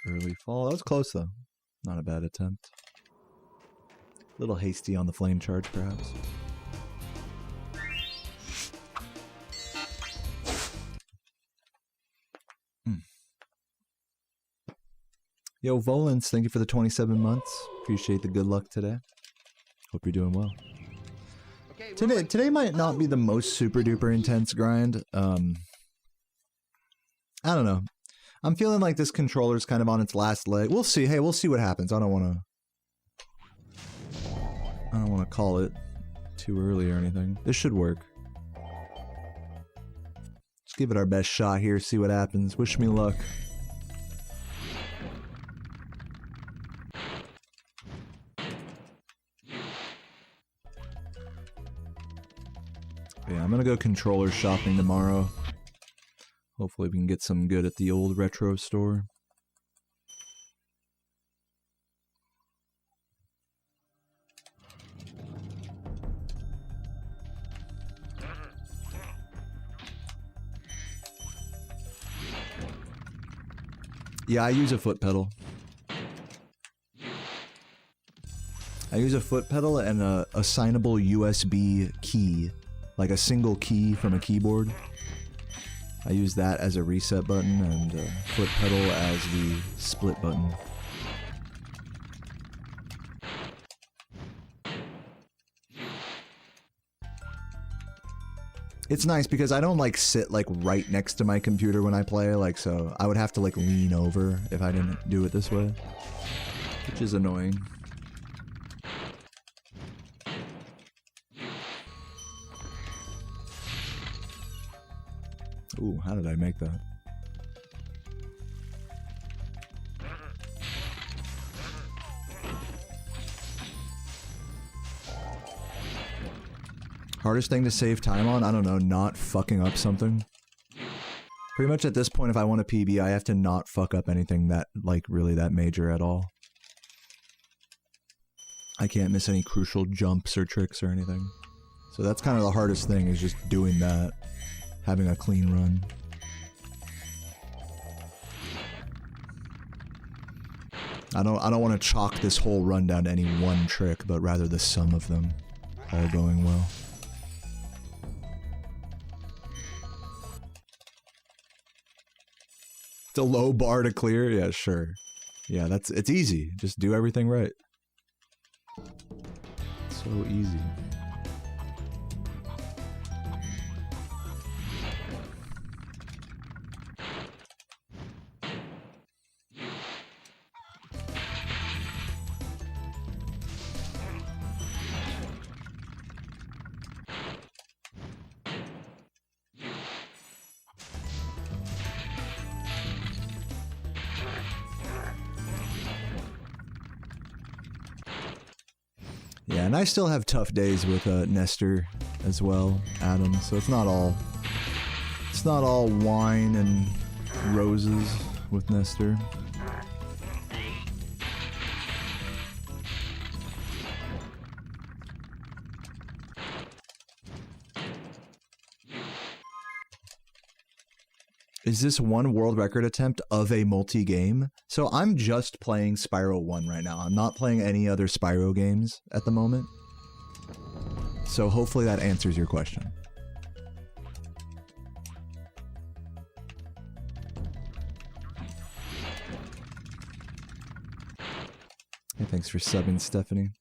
Early fall. That was close though. Not a bad attempt. A little hasty on the flame charge, perhaps. Yo, Volans, thank you for the 27 months. Appreciate the good luck today. Hope you're doing well. Okay, today might not be the most super duper intense grind. I don't know. I'm feeling like this controller's kind of on its last leg. We'll see. Hey, we'll see what happens. I don't want to call it too early or anything. This should work. Let's give it our best shot here, see what happens. Wish me luck. Yeah, I'm gonna go controller shopping tomorrow. Hopefully we can get some good at the old retro store. Yeah, I use a foot pedal. I use a foot pedal and a assignable USB key. Like a single key from a keyboard. I use that as a reset button and a foot pedal as the split button. It's nice because I don't like sit like right next to my computer when I play, like, so I would have to like lean over if I didn't do it this way, which is annoying. Ooh, how did I make that? Hardest thing to save time on? I don't know, not fucking up something. Pretty much at this point, if I want a PB, I have to not fuck up anything that, like, really that major at all. I can't miss any crucial jumps or tricks or anything. So that's kind of the hardest thing, is just doing that. Having a clean run. I don't want to chalk this whole run down to any one trick, but rather the sum of them all going well. It's a low bar to clear? Yeah, sure. Yeah, it's easy. Just do everything right. So easy. Yeah, and I still have tough days with Nestor as well, Adam. So it's not all wine and roses with Nestor. Is this one world record attempt of a multi-game? So I'm just playing Spyro 1 right now. I'm not playing any other Spyro games at the moment. So hopefully that answers your question. Hey, thanks for subbing, Stephanie.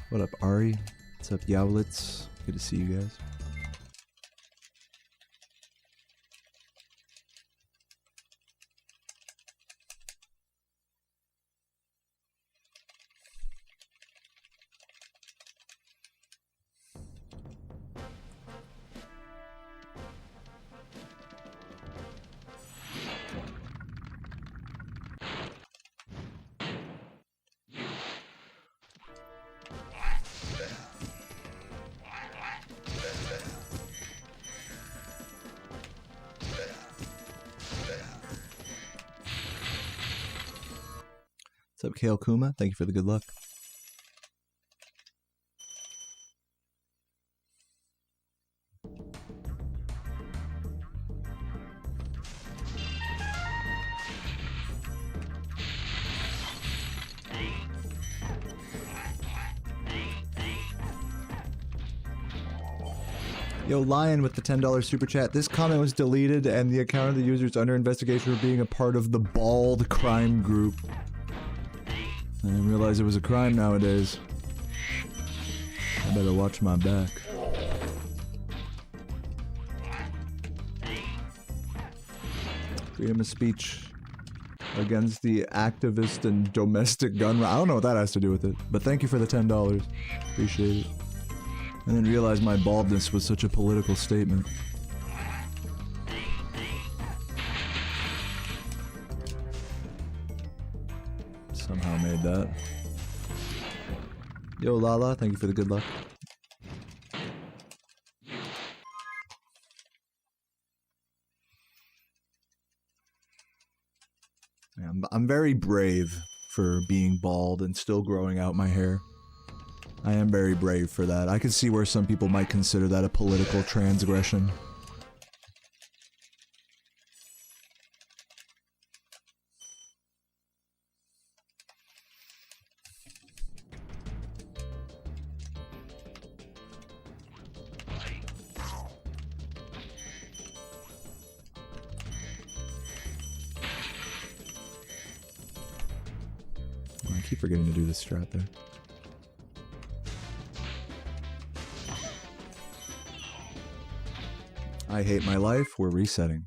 What up, Ari? What's up, Yowlitz? Good to see you guys. What's up, Kale Kuma? Thank you for the good luck. Yo, Lion with the $10 super chat. This comment was deleted and the account of the user is under investigation for being a part of the bald crime group. I didn't realize it was a crime nowadays. I better watch my back. Freedom of speech against the activist and domestic gun. I don't know what that has to do with it, but thank you for the $10. Appreciate it. I didn't realize my baldness was such a political statement. Somehow made that. Yo, Lala, thank you for the good luck. Yeah, I'm very brave for being bald and still growing out my hair. I am very brave for that. I can see where some people might consider that a political transgression. I keep forgetting to do this strat there. I hate my life. We're resetting.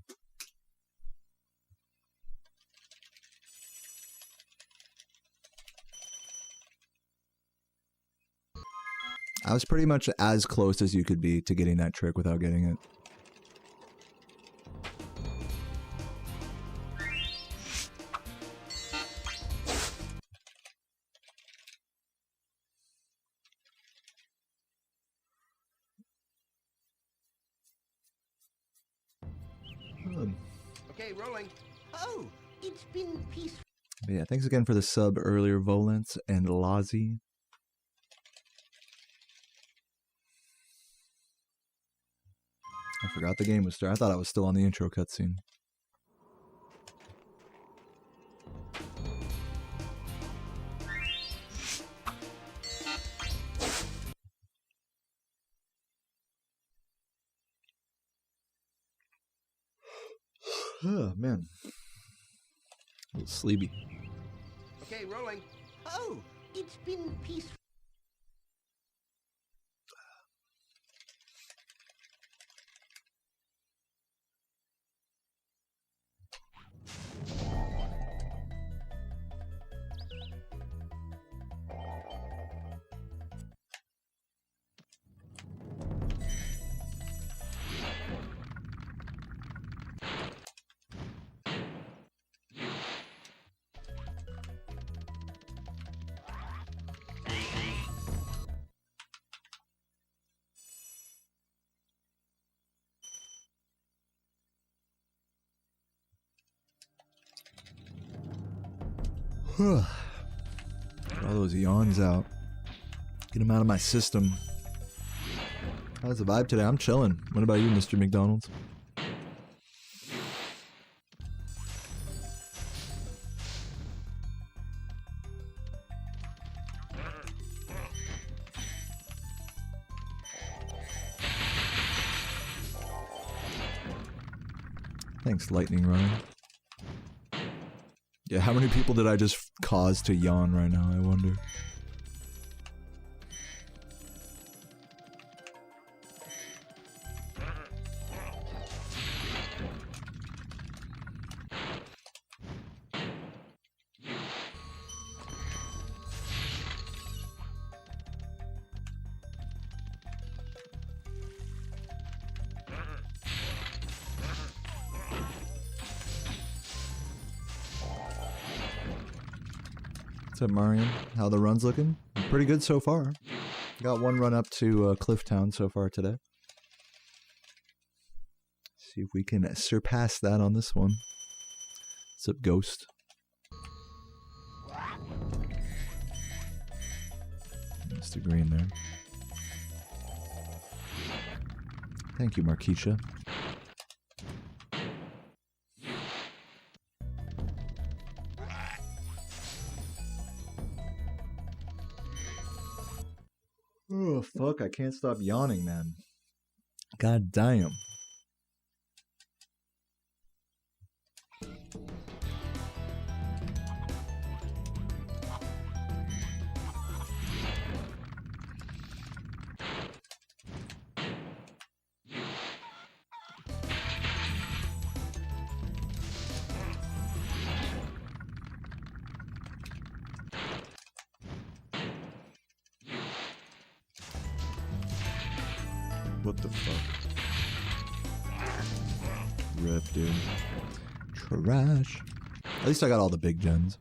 I was pretty much as close as you could be to getting that trick without getting it. Okay, rolling. Oh, it's been peaceful. But yeah, thanks again for the sub earlier, Volance and Lazi. I forgot the game was started. I thought I was still on the intro cutscene. Oh, man. A little sleepy. Okay, rolling. Oh, it's been peaceful. Get all those yawns out. Get them out of my system. How's the vibe today? I'm chilling. What about you, Mr. McDonald's? Thanks, Lightning Runner. Yeah, how many people did I just cause to yawn right now, I wonder? What's up, Marion? How the run's looking? Pretty good so far. Got one run up to Clifftown so far today. See if we can surpass that on this one. What's up, Ghost? Mr. Green there. Thank you, Markeisha. Oh, fuck, I can't stop yawning, man. God damn. What the fuck? Rip, dude. Trash. At least I got all the big gens.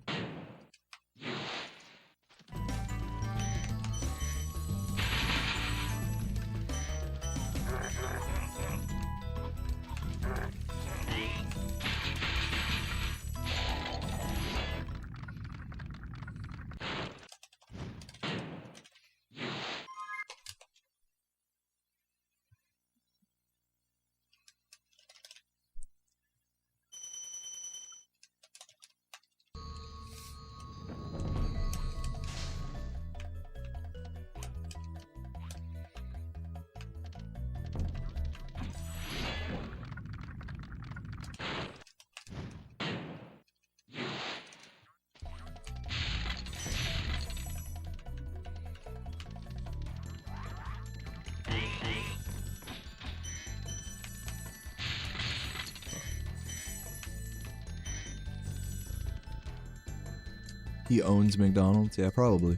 He owns McDonald's? Yeah, probably.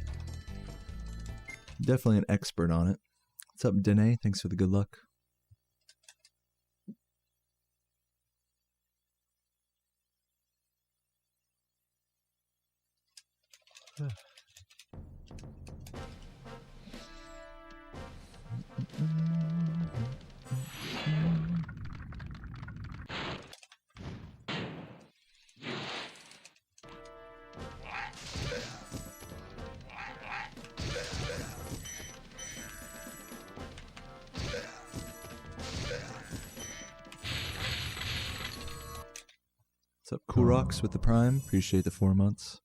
Definitely an expert on it. What's up, Danae? Thanks for the good luck. What's up, Kurox with the Prime? Appreciate the 4 months.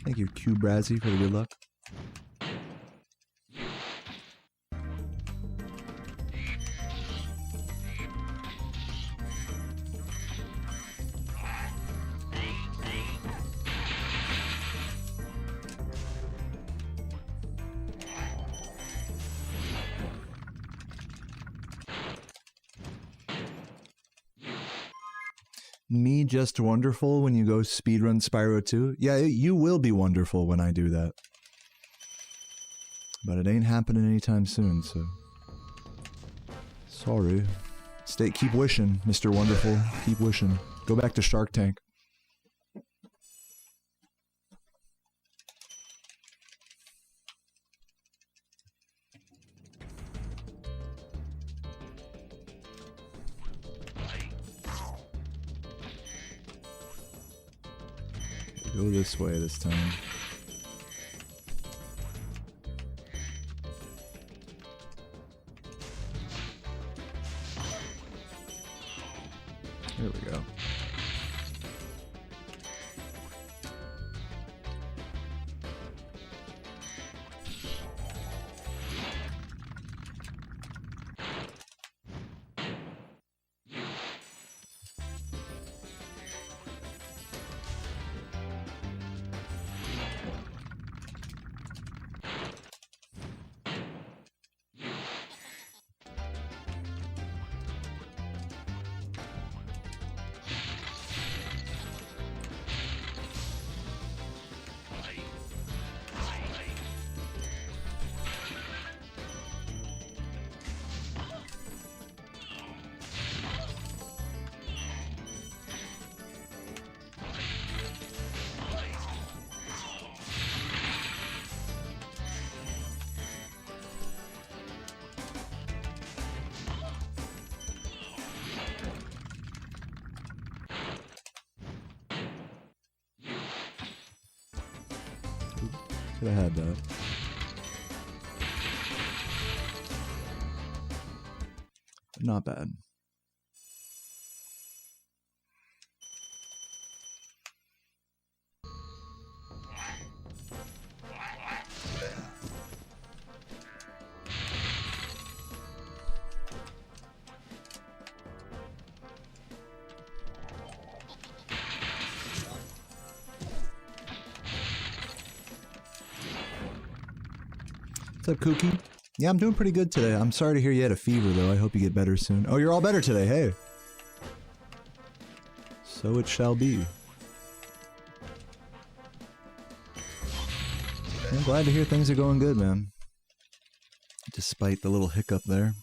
Thank you, Q Brazzy, for the good luck. Me just wonderful when you go speedrun Spyro 2? Yeah, you will be wonderful when I do that. But it ain't happening anytime soon, so... Sorry. Keep wishing, Mr. Wonderful. Keep wishing. Go back to Shark Tank. Go this way this time. There we go. Could have had that. Not bad. What's up, Kookie? Yeah, I'm doing pretty good today. I'm sorry to hear you had a fever, though. I hope you get better soon. Oh, you're all better today. Hey. So it shall be. I'm glad to hear things are going good, man. Despite the little hiccup there.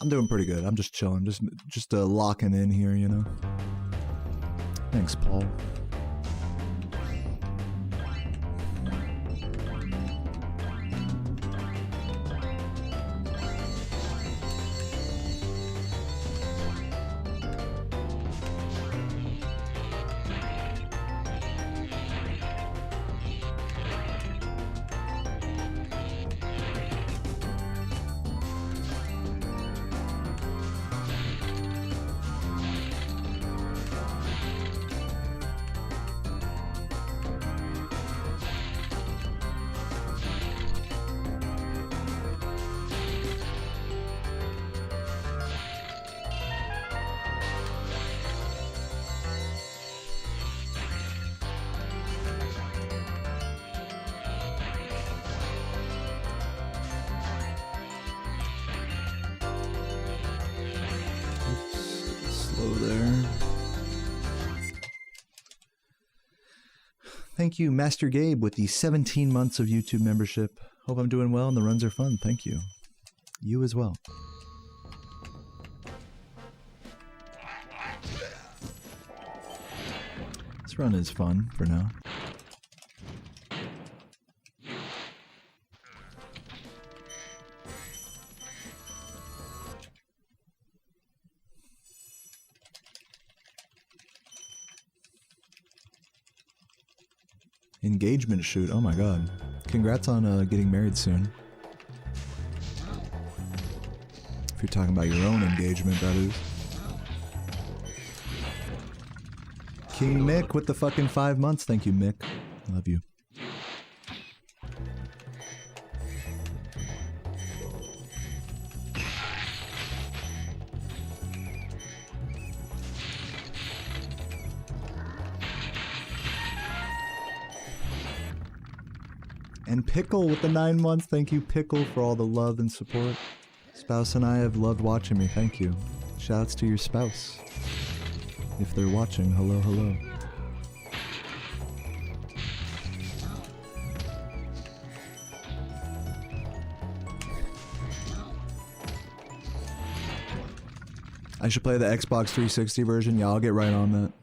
I'm doing pretty good. I'm just chilling. Just locking in here, you know? Thanks, Paul. Thank you, Master Gabe, with the 17 months of YouTube membership. Hope I'm doing well and the runs are fun. Thank you. You as well. This run is fun for now. Engagement shoot. Oh my god. Congrats on getting married soon. If you're talking about your own engagement, that is. King Mick with the fucking 5 months. Thank you, Mick. Love you. And Pickle with the 9 months. Thank you, Pickle, for all the love and support. Spouse and I have loved watching me. Thank you. Shouts to your spouse. If they're watching, hello, hello. I should play the Xbox 360 version. Yeah, I'll get right on that.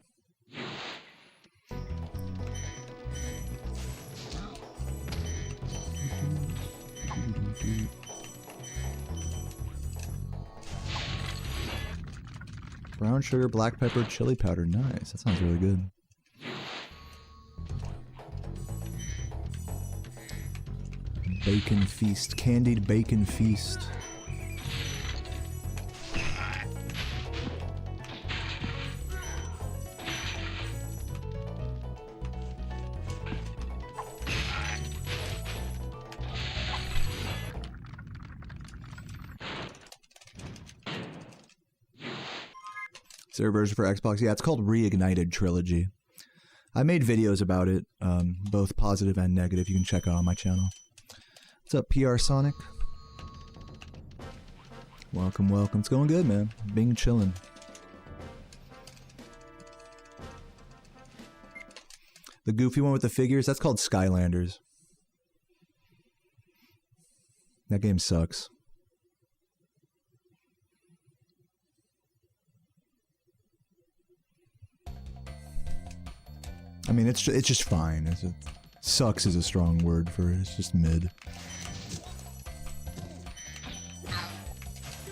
Brown sugar, black pepper, chili powder. Nice. That sounds really good. Bacon feast. Candied bacon feast. Is there a version for Xbox? Yeah, it's called Reignited Trilogy. I made videos about it, both positive and negative. You can check out on my channel. What's up, PR Sonic? Welcome, welcome. It's going good, man. Bing chillin'. The goofy one with the figures, that's called Skylanders. That game sucks. I mean, it's just fine. Sucks is a strong word for it. It's just mid.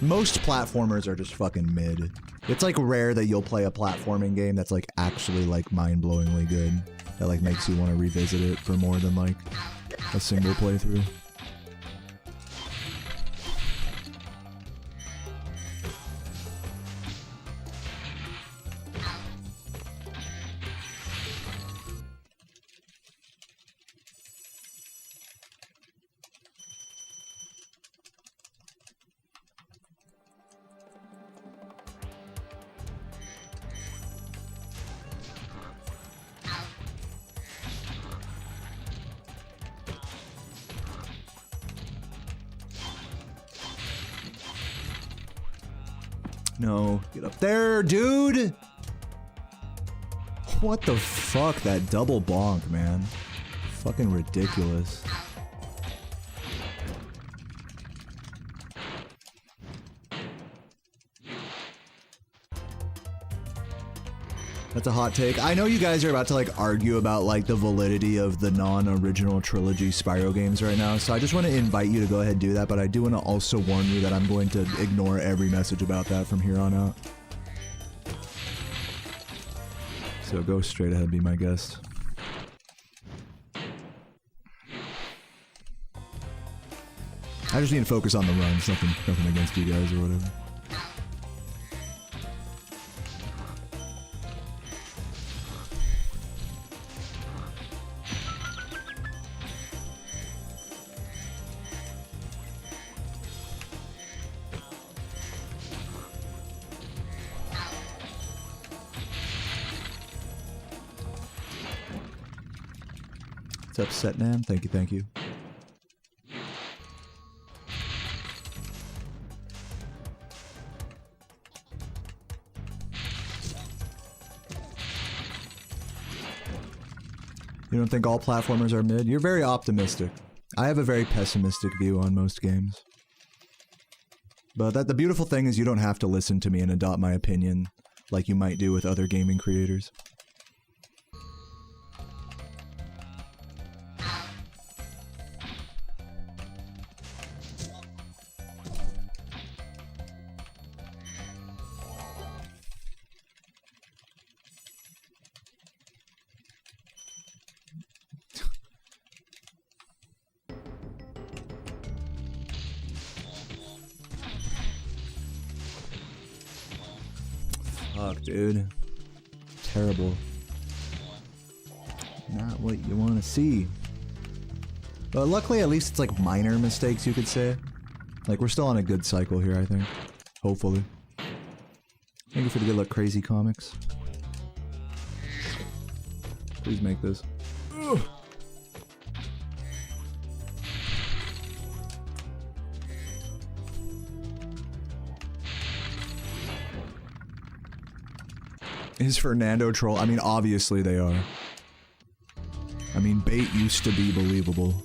Most platformers are just fucking mid. It's like rare that you'll play a platforming game that's like actually like mind-blowingly good. That like makes you want to revisit it for more than like a single playthrough. No, get up there, dude! What the fuck, that double bonk, man. Fucking ridiculous. That's a hot take. I know you guys are about to like argue about like the validity of the non-original trilogy Spyro games right now, so I just want to invite you to go ahead and do that, but I do want to also warn you that I'm going to ignore every message about that from here on out. So go straight ahead, be my guest. I just need to focus on the runs, nothing against you guys or whatever. What's up, Setnam? Thank you, thank you. You don't think all platformers are mid? You're very optimistic. I have a very pessimistic view on most games. But the beautiful thing is you don't have to listen to me and adopt my opinion like you might do with other gaming creators. Fuck, dude. Terrible. Not what you want to see. But luckily, at least it's like minor mistakes, you could say. Like, we're still on a good cycle here, I think. Hopefully. Thank you for the good luck, Crazy Comics. Please make this. Ugh. Is Fernando troll? I mean, obviously they are. I mean, bait used to be believable.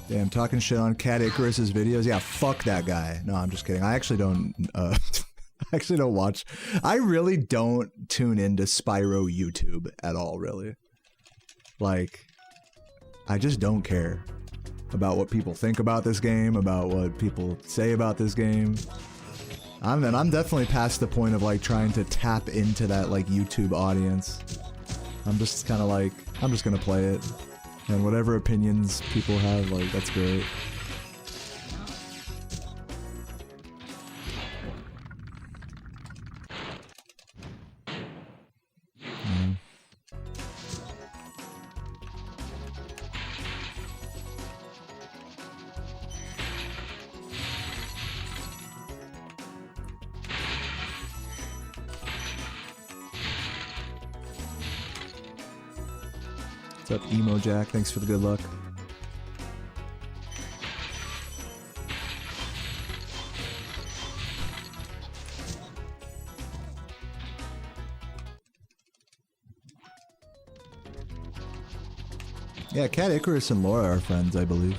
Damn, talking shit on Cat Icarus's videos. Yeah, fuck that guy. No, I'm just kidding. I actually don't, I actually don't watch. I really don't tune into Spyro YouTube at all, really. Like, I just don't care about what people think about this game, about what people say about this game. I'm definitely past the point of like trying to tap into that like YouTube audience. I'm just kind of like, I'm just gonna play it. And whatever opinions people have, like, that's great. Yeah. What's up, Emo Jack? Thanks for the good luck. Yeah, Cat Icarus and Laura are friends, I believe.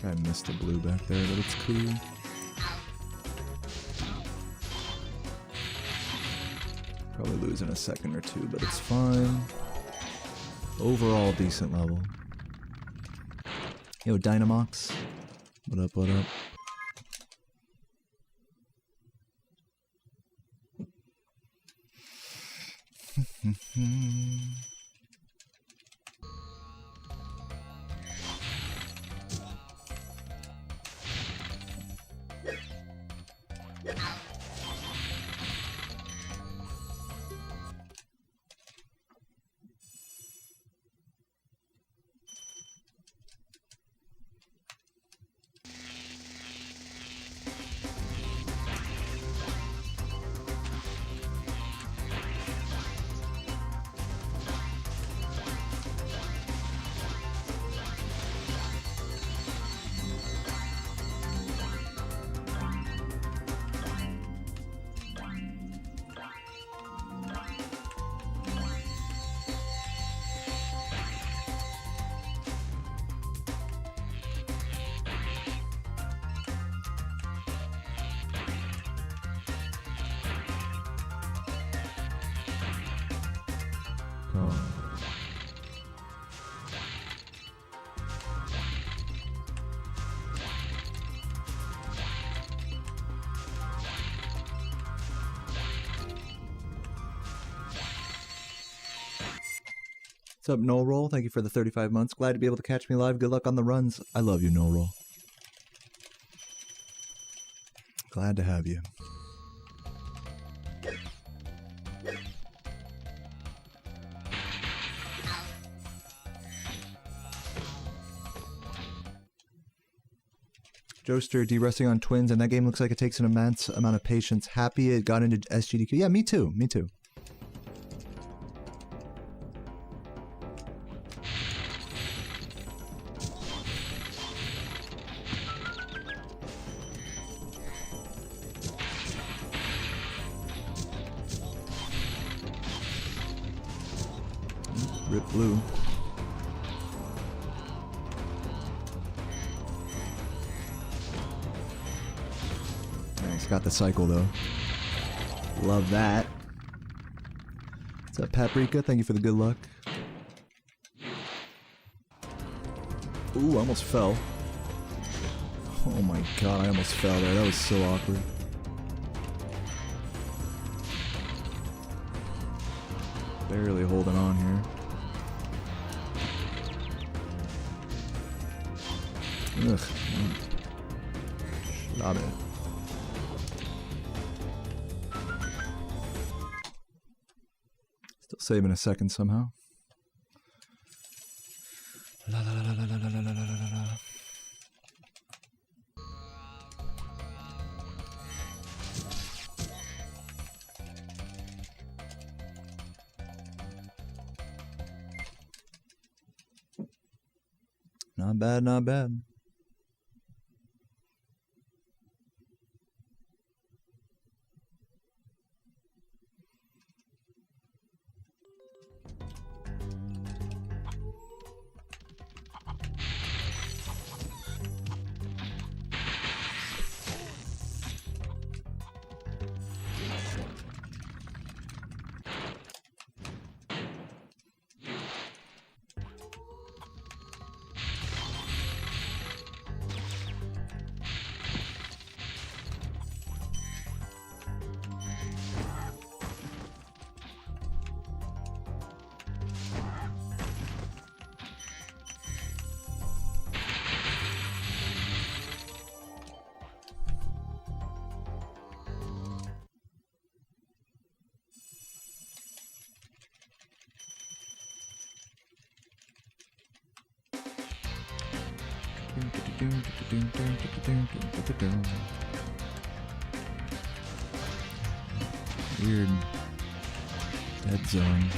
I missed the blue back there, but it's cool. Probably lose in a second or two, but it's fine. Overall, decent level. Yo, Dynamox. What up, what up? What's up, No Roll? Thank you for the 35 months. Glad to be able to catch me live. Good luck on the runs. I love you, No Roll. Glad to have you. Joester de-resting on twins, and that game looks like it takes an immense amount of patience. Happy it got into SGDQ. Yeah, me too. Me too. Rip blue. Nice, got the cycle though. Love that. What's up, Paprika? Thank you for the good luck. Ooh, I almost fell. Oh my god, I almost fell there. That was so awkward. Barely holding on here. Ugh. Stop it. Still saving a second somehow. La la la la la la la la la la. Not bad, not bad. Weird dead zone.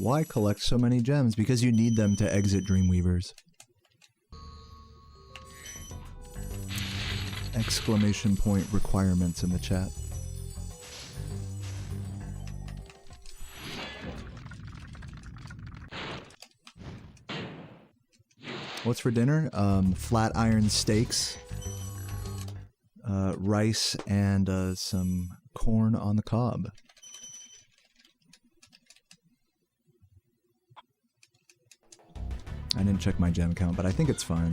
Why collect so many gems? Because you need them to exit Dreamweavers. Exclamation point requirements in the chat. What's for dinner? Flat iron steaks, rice, and some corn on the cob. I didn't check my gem count, but I think it's fine.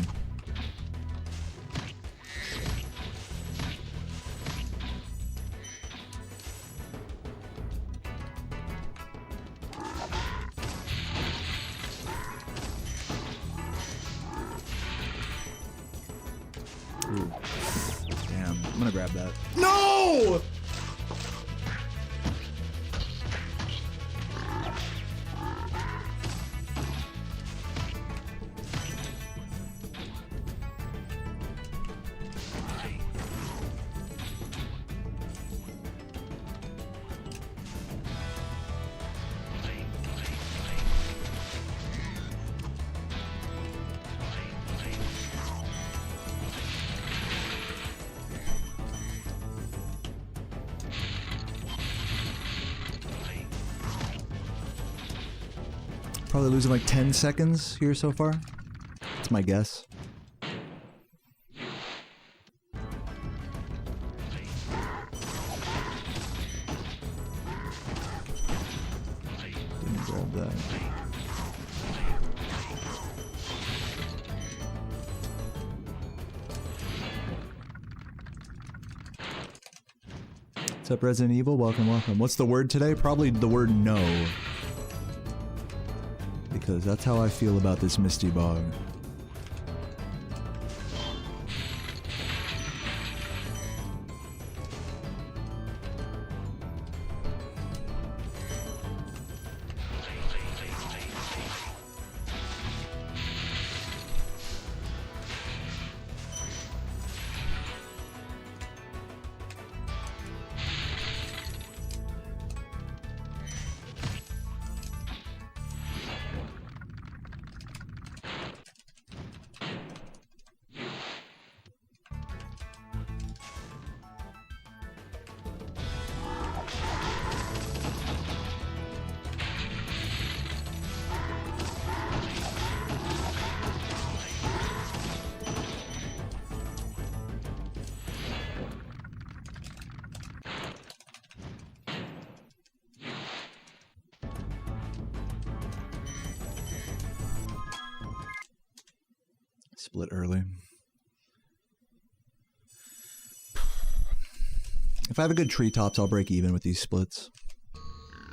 Ooh. Damn, I'm gonna grab that. No! Probably losing like 10 seconds here so far. That's my guess. Didn't grab that. What's up, Resident Evil? Welcome, welcome. What's the word today? Probably the word no. Because that's how I feel about this Misty Bog. Split early. If I have a good treetops, I'll break even with these splits.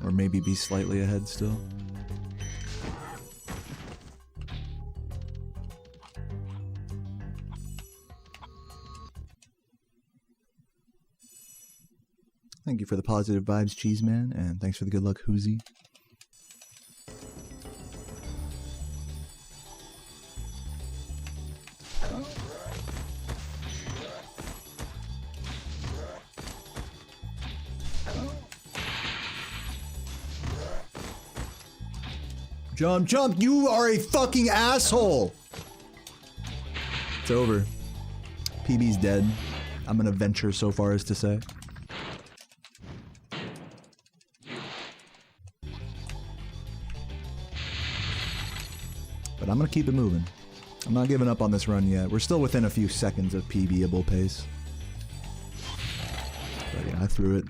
Or maybe be slightly ahead still. Thank you for the positive vibes, Cheeseman, and thanks for the good luck, Hoozy. Jump, jump! You are a fucking asshole! It's over. PB's dead. I'm gonna venture so far as to say. But I'm gonna keep it moving. I'm not giving up on this run yet. We're still within a few seconds of PB-able pace. But yeah, I threw it.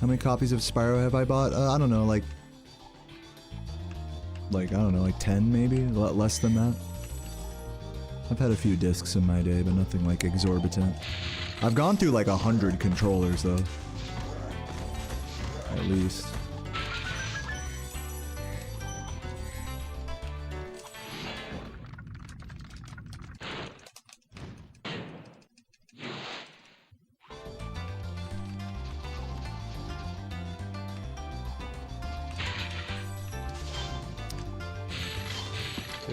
How many copies of Spyro have I bought? I don't know, like I don't know, like 10 maybe? A lot less than that. I've had a few discs in my day, but nothing like exorbitant. I've gone through like 100 controllers though. At least.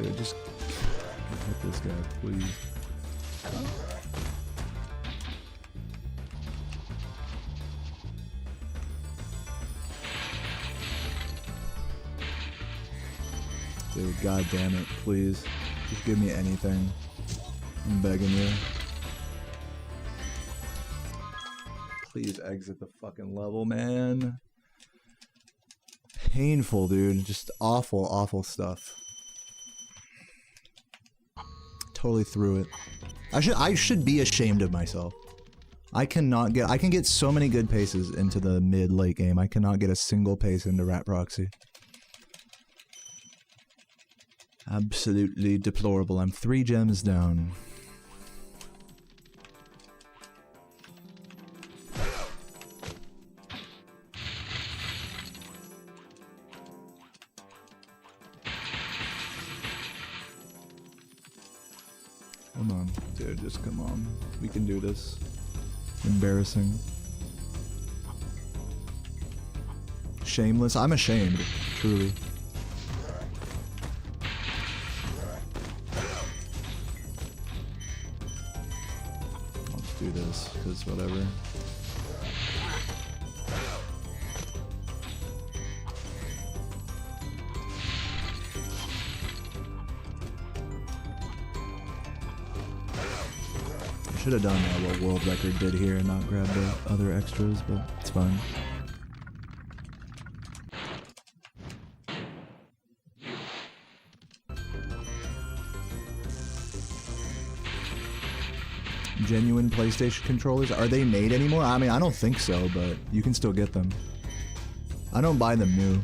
Dude, just hit this guy, please. Dude, god damn it, please. Just give me anything. I'm begging you. Please exit the fucking level, man. Painful, dude. Just awful, awful stuff. Totally threw it. I should be ashamed of myself. I can get so many good paces into the mid-late game. I cannot get a single pace into Rat Proxy. Absolutely deplorable. I'm 3 gems down. Come on, dude, just come on. We can do this. Embarrassing. Shameless. I'm ashamed, truly. Let's do this, because whatever. Should have done what world record did here and not grab the other extras, but it's fine. Genuine PlayStation controllers, are they made anymore? I mean, I don't think so, but you can still get them. I don't buy them new.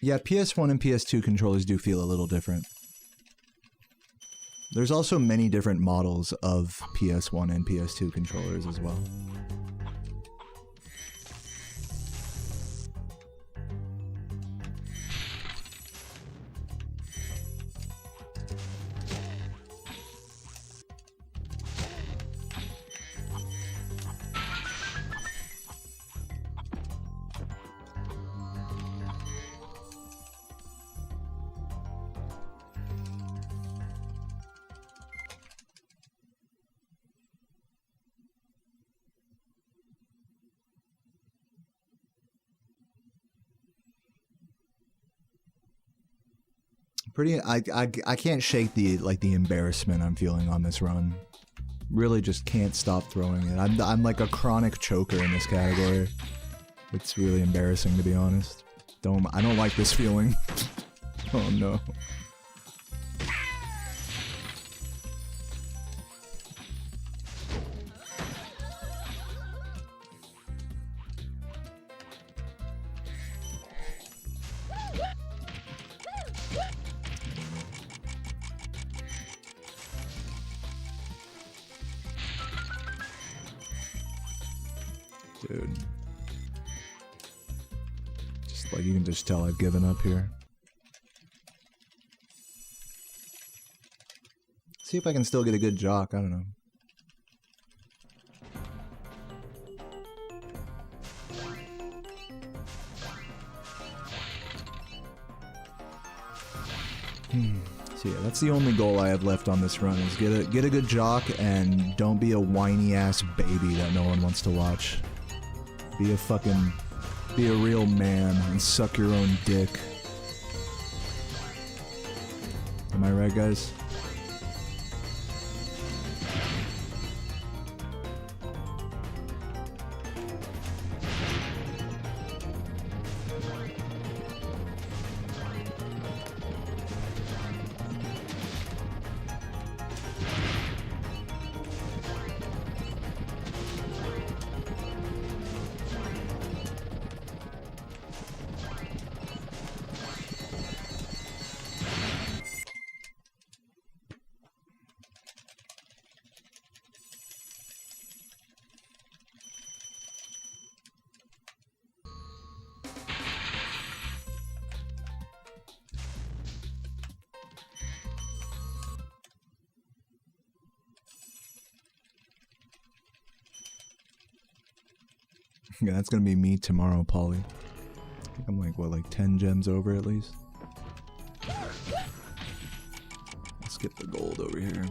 Yeah, PS1 and PS2 controllers do feel a little different. There's also many different models of PS1 and PS2 controllers as well. I can't shake the embarrassment I'm feeling on this run. Really just can't stop throwing it. I'm like a chronic choker in this category. It's really embarrassing, to be honest. I don't like this feeling. Oh no. Dude. Just like, you can just tell I've given up here. See if I can still get a good jock, I don't know. So yeah, that's the only goal I have left on this run, is get a good jock and don't be a whiny ass baby that no one wants to watch. Be a real man and suck your own dick. Am I right, guys? Yeah, that's gonna be me tomorrow, Polly. I think I'm like, what, like 10 gems over at least? I'll skip the gold over here.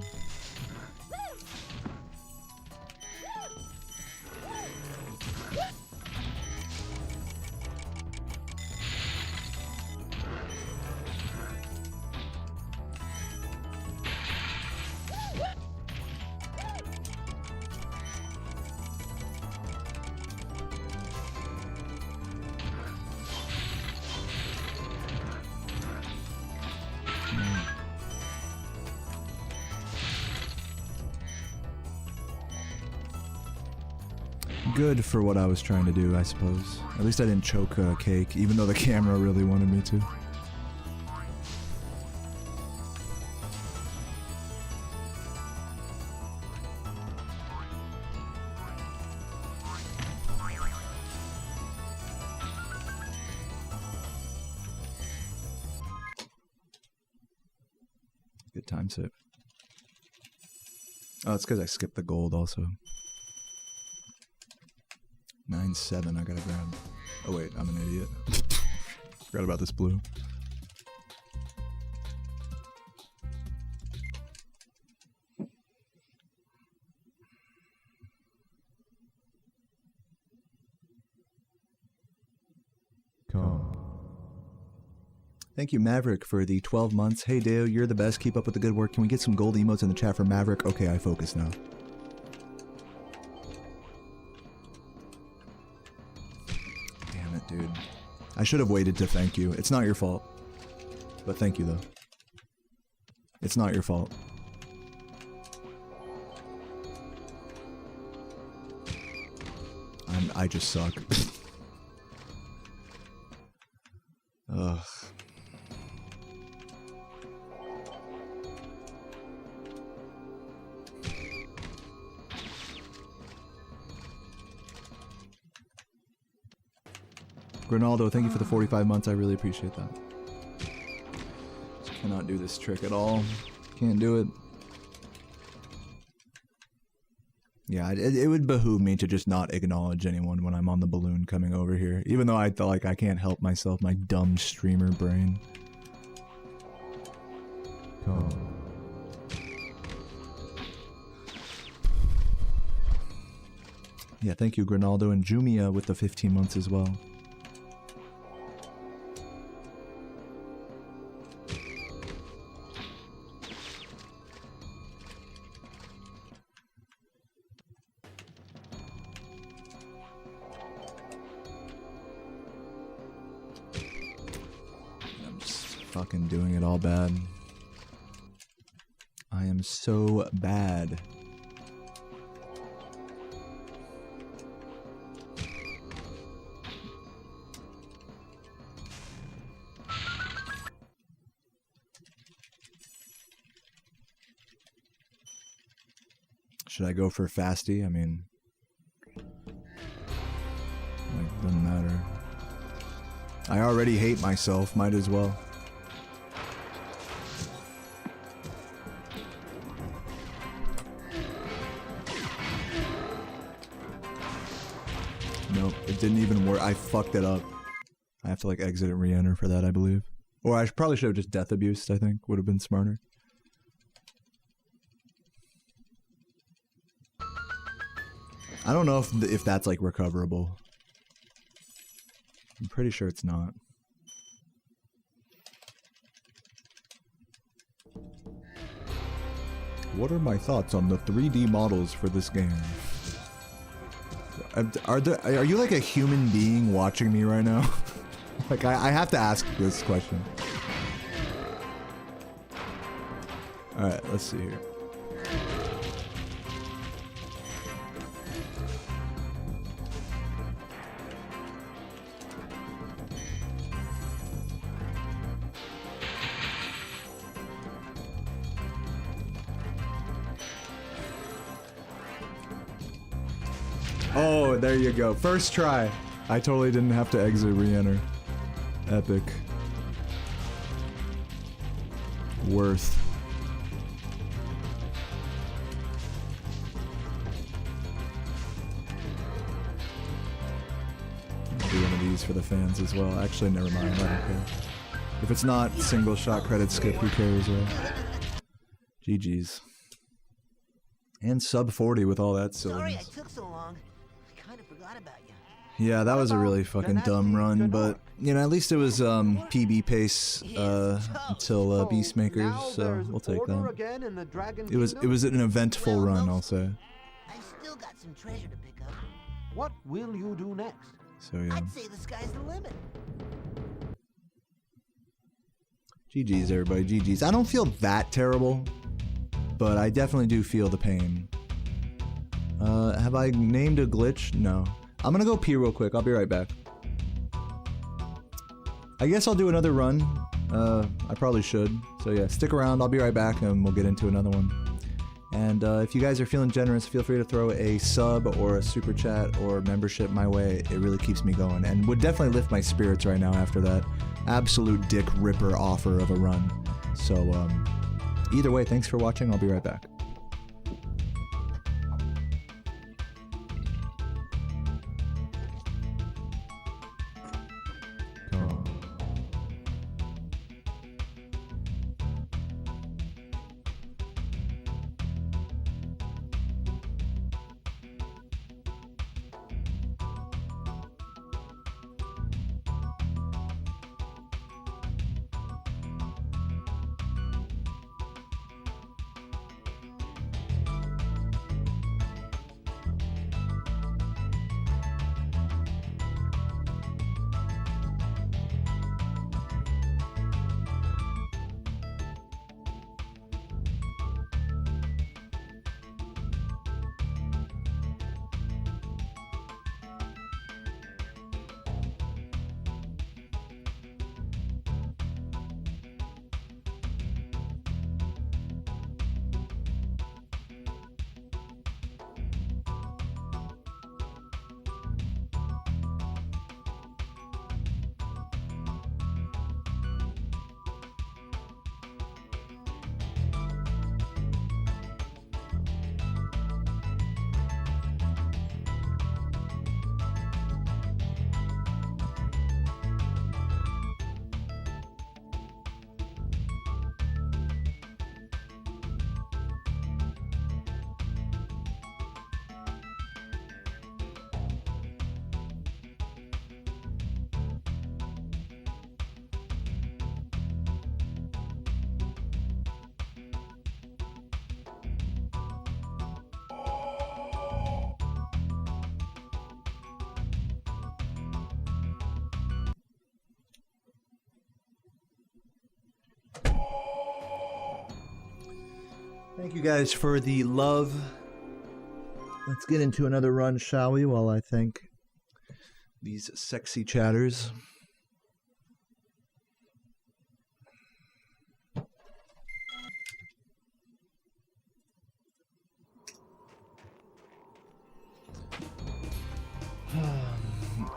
Good for what I was trying to do, I suppose. At least I didn't choke a cake, even though the camera really wanted me to. Good time save. Oh, it's because I skipped the gold also. 9-7, I gotta grab. Oh wait, I'm an idiot. Forgot about this blue. Come. Thank you, Maverick, for the 12 months. Hey, Dale, you're the best. Keep up with the good work. Can we get some gold emotes in the chat for Maverick? Okay, I focus now. Damn it, dude. I should have waited to thank you. It's not your fault. But thank you, though. It's not your fault. I just suck. Ugh. Ronaldo, thank you for the 45 months. I really appreciate that. Just cannot do this trick at all. Can't do it. Yeah, it would behoove me to just not acknowledge anyone when I'm on the balloon coming over here. Even though I feel like I can't help myself, my dumb streamer brain. Come. Yeah, thank you, Grinaldo, and Jumia with the 15 months as well. Fucking doing it all bad. I am so bad. Should I go for Fasty? I mean, like, doesn't matter. I already hate myself, might as well. Nope, it didn't even work. I fucked it up. I have to like exit and re-enter for that, I believe. Or I probably should have just death abused, I think. Would have been smarter. I don't know if that's like recoverable. I'm pretty sure it's not. What are my thoughts on the 3D models for this game? Are you like a human being watching me right now? Like I have to ask this question. Alright, let's see here. Oh, there you go. First try. I totally didn't have to exit re-enter. Epic. Worth. GG's for the fans as well. Actually, never mind. I don't care. If it's not single shot credit skip, who cares, right? GG's. And sub 40 with all that Sorry I silliness. took so long. I kind of forgot about you. Yeah, that was a really fucking dumb run, but you know, at least it was PB pace until Beastmakers, so we'll take that. It was an eventful run, I'll say. I still got some treasure to pick up. What will you do next? So yeah. I'd say the sky's the limit. GG's everybody, GG's. I don't feel that terrible, but I definitely do feel the pain. Have I named a glitch? No. I'm gonna go pee real quick. I'll be right back. I guess I'll do another run. I probably should. So yeah, stick around. I'll be right back and we'll get into another one. And if you guys are feeling generous, feel free to throw a sub or a super chat or membership my way. It really keeps me going and would definitely lift my spirits right now after that absolute dick ripper offer of a run. So either way, thanks for watching. I'll be right back. Thank you guys for the love. Let's get into another run, shall we, while I thank these sexy chatters.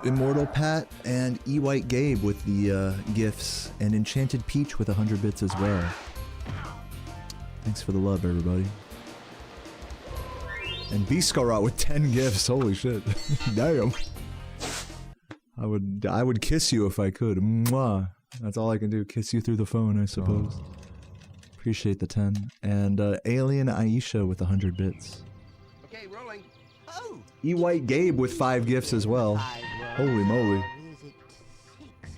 Immortal Pat and E White Gabe with the gifts, and Enchanted Peach with 100 bits as well. Thanks for the love, everybody. And Biscarot with 10 gifts. Holy shit! Damn. I would kiss you if I could. Mwah. That's all I can do. Kiss you through the phone, I suppose. Appreciate the 10. And Alien Aisha with 100 bits. Okay, rolling. Oh. E White Gabe with 5 gifts as well. Holy moly. Is it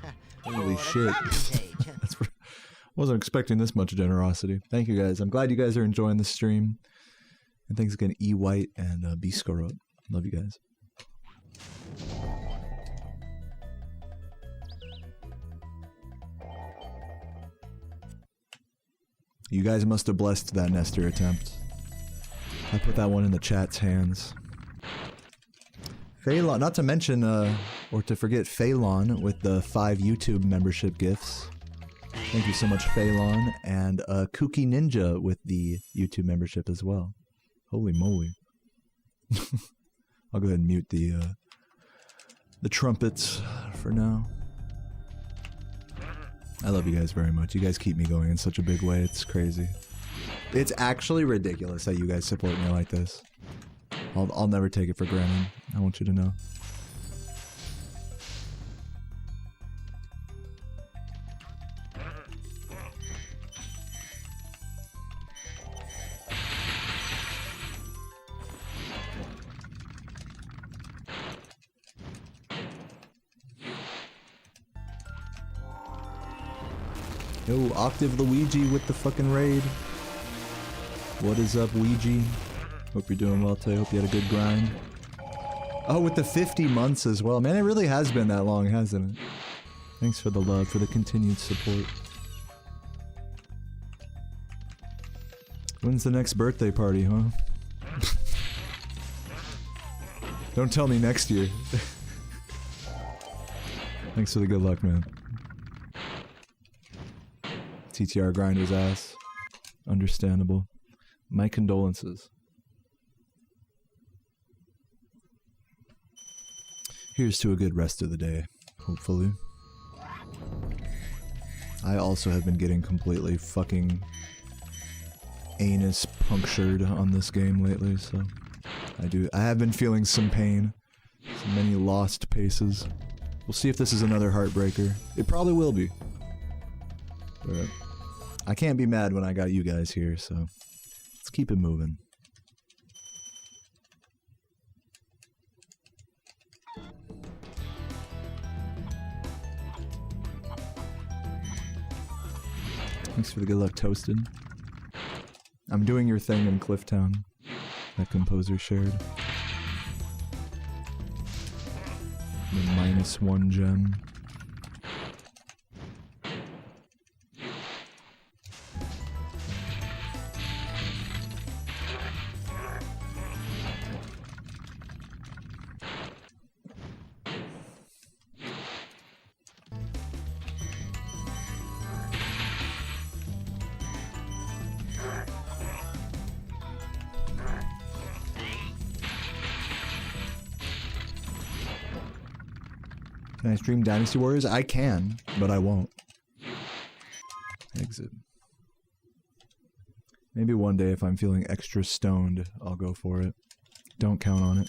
6? Holy Oh, shit. page. Wasn't expecting this much generosity. Thank you guys. I'm glad you guys are enjoying the stream. And thanks again, E White and Biscarot. Love you guys. You guys must have blessed that Nestor attempt. I put that one in the chat's hands. Phelan, not to mention, or to forget Phelan with the 5 YouTube membership gifts. Thank you so much, Phelan, and Kooky Ninja with the YouTube membership as well. Holy moly! I'll go ahead and mute the trumpets for now. I love you guys very much. You guys keep me going in such a big way. It's crazy. It's actually ridiculous that you guys support me like this. I'll never take it for granted. I want you to know. Yo, Octave Luigi with the fucking raid. What is up, Ouija? Hope you're doing well today. Hope you had a good grind. Oh, with the 50 months as well. Man, it really has been that long, hasn't it? Thanks for the love, for the continued support. When's the next birthday party, huh? Don't tell me next year. Thanks for the good luck, man. TTR grind his ass. Understandable. My condolences. Here's to a good rest of the day, hopefully. I also have been getting completely fucking anus punctured on this game lately, so I have been feeling some pain. So many lost paces. We'll see if this is another heartbreaker. It probably will be. But I can't be mad when I got you guys here, so let's keep it moving. Thanks for the good luck, Toasted. I'm doing your thing in Clifftown. That composer shared. The -1 gem. Can I stream Dynasty Warriors? I can, but I won't. Exit. Maybe one day if I'm feeling extra stoned, I'll go for it. Don't count on it.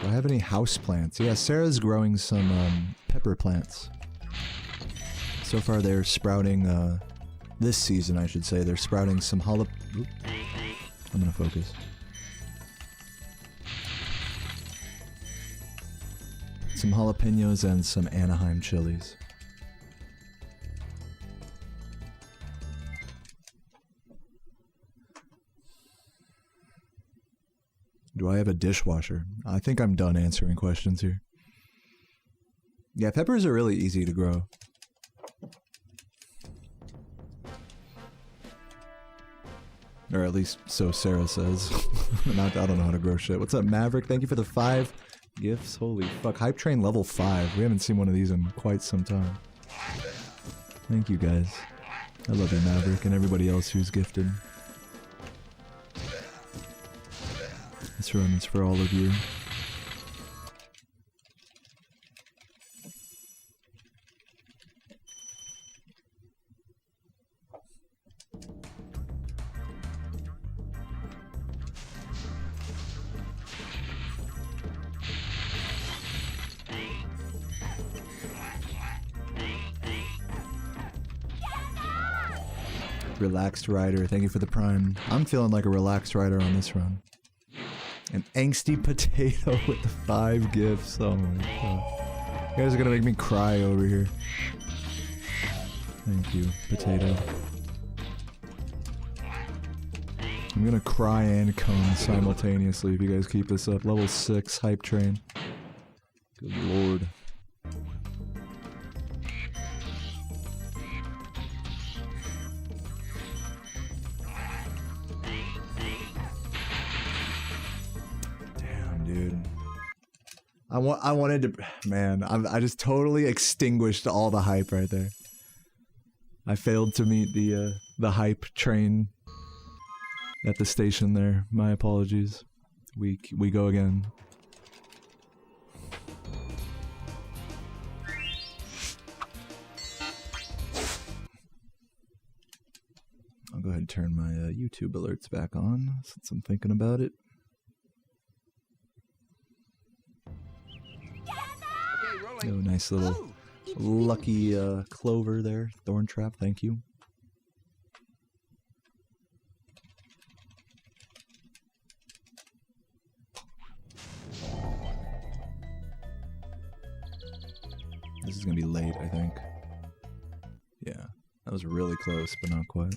Do I have any house plants? Yeah, Sarah's growing some pepper plants. So far they're sprouting, this season I should say, they're sprouting some I'm gonna focus. Some jalapenos and some Anaheim chilies. Do I have a dishwasher? I think I'm done answering questions here. Yeah, peppers are really easy to grow. Or at least so Sarah says. I don't know how to grow shit. What's up, Maverick? Thank you for the 5 gifts. Holy fuck. Hype Train level 5. We haven't seen one of these in quite some time. Thank you guys. I love you, Maverick, and everybody else who's gifted. This run is for all of you. Relaxed rider, thank you for the prime. I'm feeling like a relaxed rider on this run. An angsty potato with the 5 gifts. Oh my god. You guys are gonna make me cry over here. Thank you, potato. I'm gonna cry and come simultaneously if you guys keep this up. Level 6 hype train. Good lord. I wanted to, man, I just totally extinguished all the hype right there. I failed to meet the hype train at the station there. My apologies. We go again. I'll go ahead and turn my YouTube alerts back on since I'm thinking about it. Oh, nice little lucky clover there. Thorn trap, thank you. This is gonna be late, I think. Yeah, that was really close, but not quite.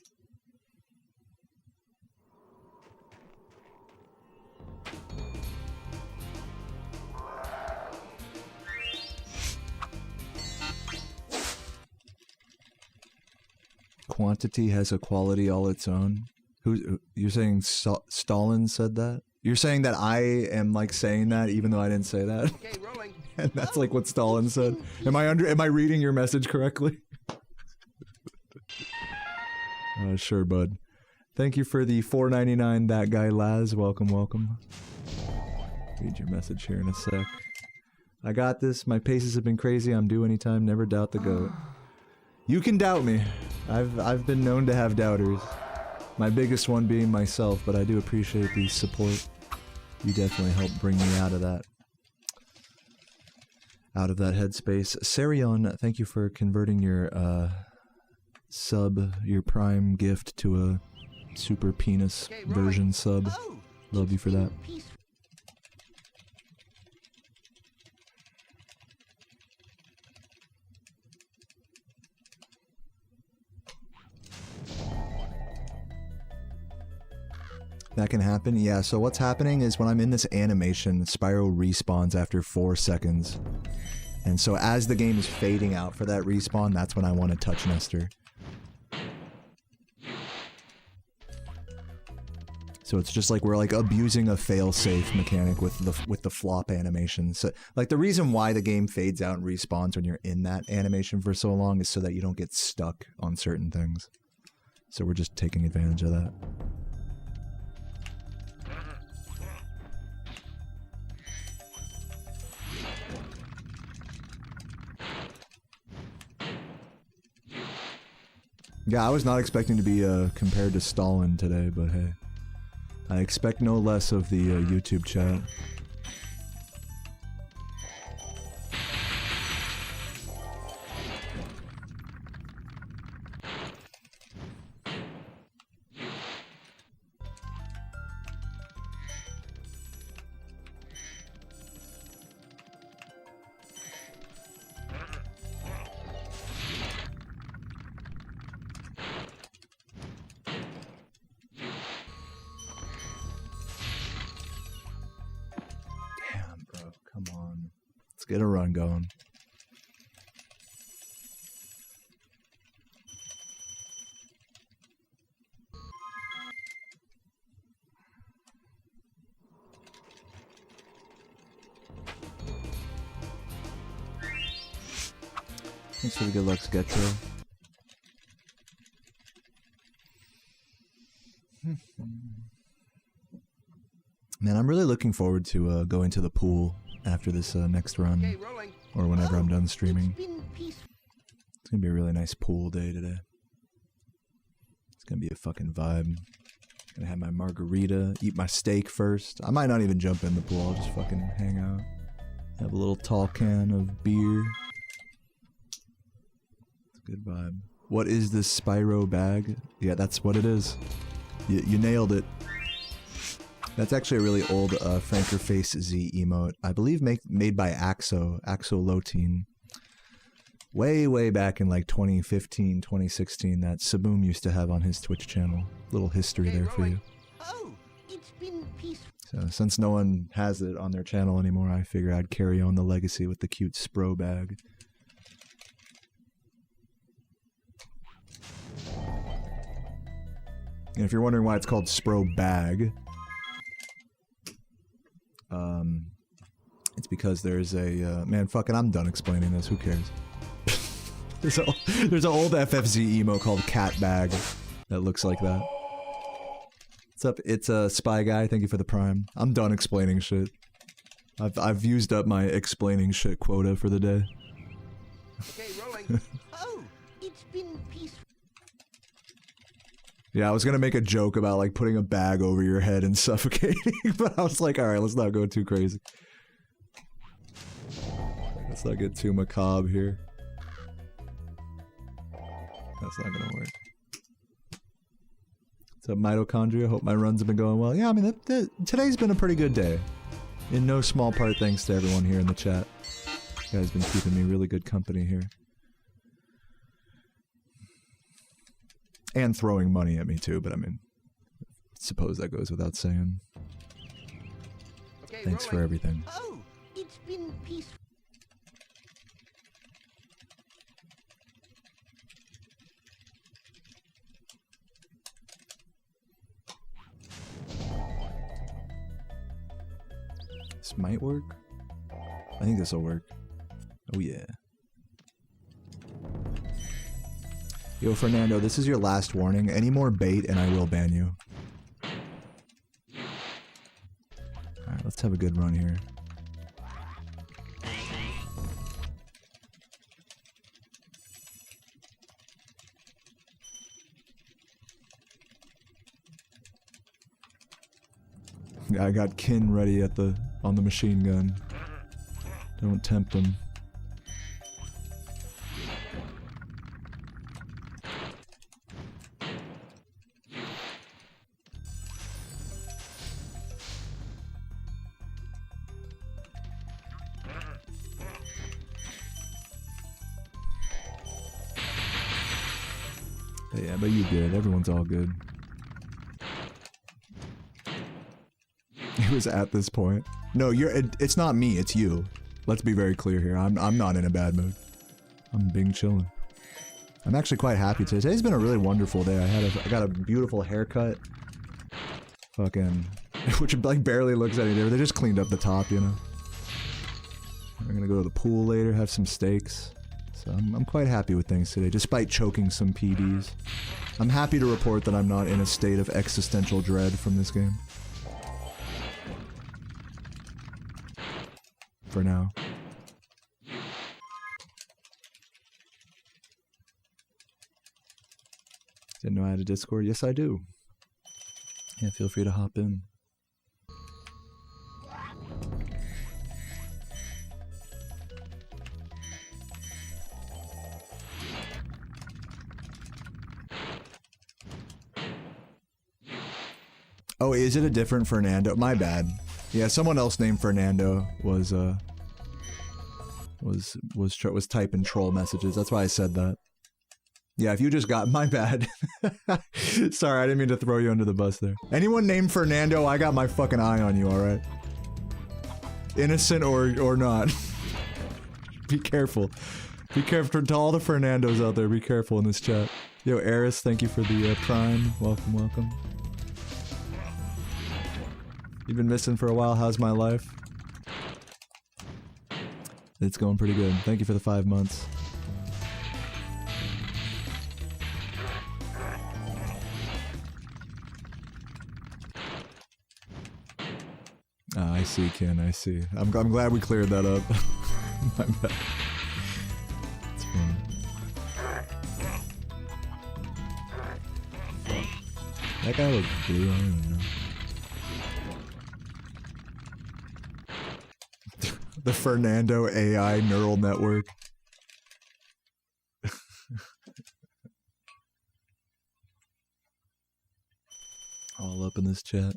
Quantity has a quality all its own. You're saying Stalin said that? You're saying that I am like saying that even though I didn't say that? Okay, rolling. And that's like what Stalin said. Am I reading your message correctly? Sure, bud. Thank you for the $4.99 that guy Laz. Welcome, welcome. Read your message here in a sec. I got this. My paces have been crazy. I'm due anytime. Never doubt the goat. You can doubt me. I've been known to have doubters. My biggest one being myself, but I do appreciate the support. You definitely helped bring me out of that headspace. Sarion, thank you for converting your your Prime gift to a super penis version sub. Love you for that. That can happen? Yeah, so what's happening is when I'm in this animation, Spyro respawns after 4 seconds. And so as the game is fading out for that respawn, that's when I want to touch Nestor. So it's just like we're like abusing a fail-safe mechanic with the flop animation. So like the reason why the game fades out and respawns when you're in that animation for so long is so that you don't get stuck on certain things. So we're just taking advantage of that. Yeah, I was not expecting to be compared to Stalin today, but hey. I expect no less of the YouTube chat. Get a run going. Thanks for the good luck, Sketcho. Man, I'm really looking forward to going to the pool after this next run, or whenever I'm done streaming. It's gonna be a really nice pool day today. It's gonna be a fucking vibe. Gonna have my margarita, eat my steak first. I might not even jump in the pool, I'll just fucking hang out. Have a little tall can of beer. It's a good vibe. What is this Spyro bag? Yeah, that's what it is. You nailed it. That's actually a really old Franker Face Z emote. I believe made by Axolotine. Way back in like 2015, 2016 that Saboom used to have on his Twitch channel. Little history there for you. Oh, it's been peaceful. So since no one has it on their channel anymore, I figure I'd carry on the legacy with the cute Spro bag. And if you're wondering why it's called Spro bag, it's because there's a man, fucking, I'm done explaining this. Who cares? there's an old FFZ emo called Cat Bag that looks like that. What's up? It's a Spy Guy. Thank you for the Prime. I'm done explaining shit. I've used up my explaining shit quota for the day. Okay, rolling. Oh, it's been peaceful. Yeah, I was gonna make a joke about like putting a bag over your head and suffocating, but I was like, alright, let's not go too crazy. Let's not get too macabre here. That's not gonna work. What's up, Mitochondria? Hope my runs have been going well. Yeah, I mean, today's been a pretty good day. In no small part thanks to everyone here in the chat. You guys been keeping me really good company here. And throwing money at me too, but I mean, suppose that goes without saying. Okay, Thanks for rolling. everything. Oh, it's been peaceful. This might work. I think this will work. Oh yeah. Yo, Fernando, this is your last warning. Any more bait and I will ban you. Alright, let's have a good run here. I got Kin ready at on the machine gun. Don't tempt him. But yeah, but you good. Everyone's all good. It was at this point. No, it's not me, it's you. Let's be very clear here. I'm not in a bad mood. I'm being chillin'. I'm actually quite happy today. Today's been a really wonderful day. I got a beautiful haircut. Fucking, which like barely looks any different. They just cleaned up the top, you know. We're gonna go to the pool later, have some steaks. So I'm quite happy with things today, despite choking some PBs. I'm happy to report that I'm not in a state of existential dread from this game. For now. Didn't know I had a Discord? Yes, I do. Yeah, feel free to hop in. Oh, is it a different Fernando? My bad. Yeah, someone else named Fernando was typing troll messages. That's why I said that. Yeah, if you just got my bad. Sorry, I didn't mean to throw you under the bus there. Anyone named Fernando, I got my fucking eye on you, alright? Innocent or not. Be careful. Be careful to all the Fernandos out there. Be careful in this chat. Yo, Eris, thank you for the prime. Welcome, welcome. You've been missing for a while. How's my life? It's going pretty good. Thank you for the 5 months. Ah, I see, Ken. I see. I'm glad we cleared that up. My bad. It's fine. That guy looks blue. I don't even know. The Fernando AI neural network. All up in this chat.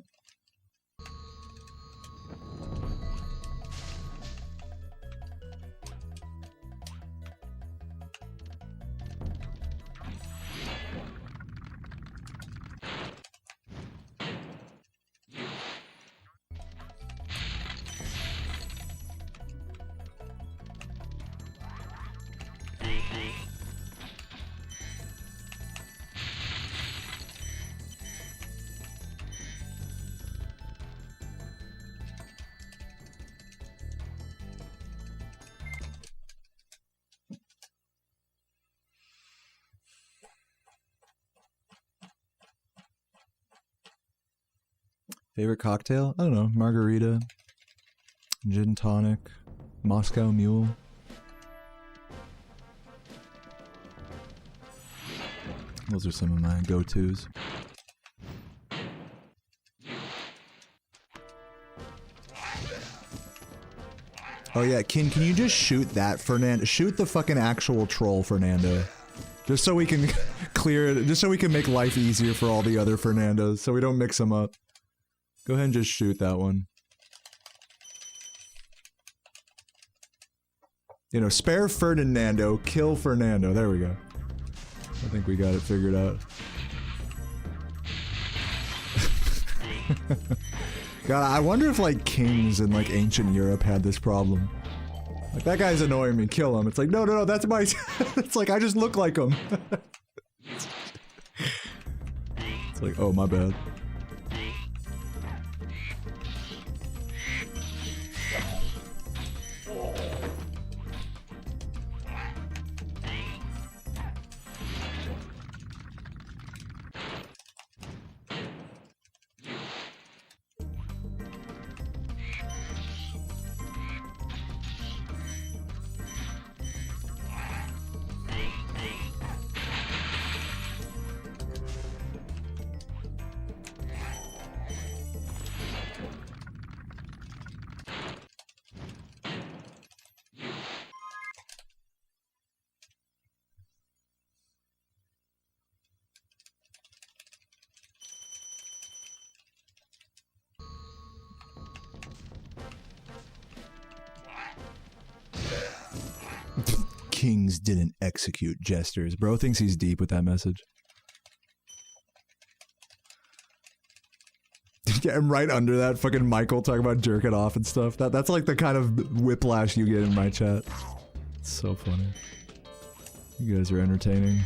Favorite cocktail? I don't know. Margarita, gin tonic, Moscow Mule. Those are some of my go-tos. Oh yeah, can you just shoot that, Fernando? Shoot the fucking actual troll, Fernando. Just so we can clear it, just so we can make life easier for all the other Fernandos, so we don't mix them up. Go ahead and just shoot that one. You know, spare Ferdinando, kill Fernando. There we go. I think we got it figured out. God, I wonder if like kings in like ancient Europe had this problem. Like, that guy's annoying me, kill him. It's like, no, no, no, that's my... It's like, I just look like him. It's like, oh, my bad. Kings didn't execute jesters. Bro thinks he's deep with that message. Yeah, and right under that, fucking Michael talking about jerking off and stuff. That's like the kind of whiplash you get in my chat. It's so funny. You guys are entertaining.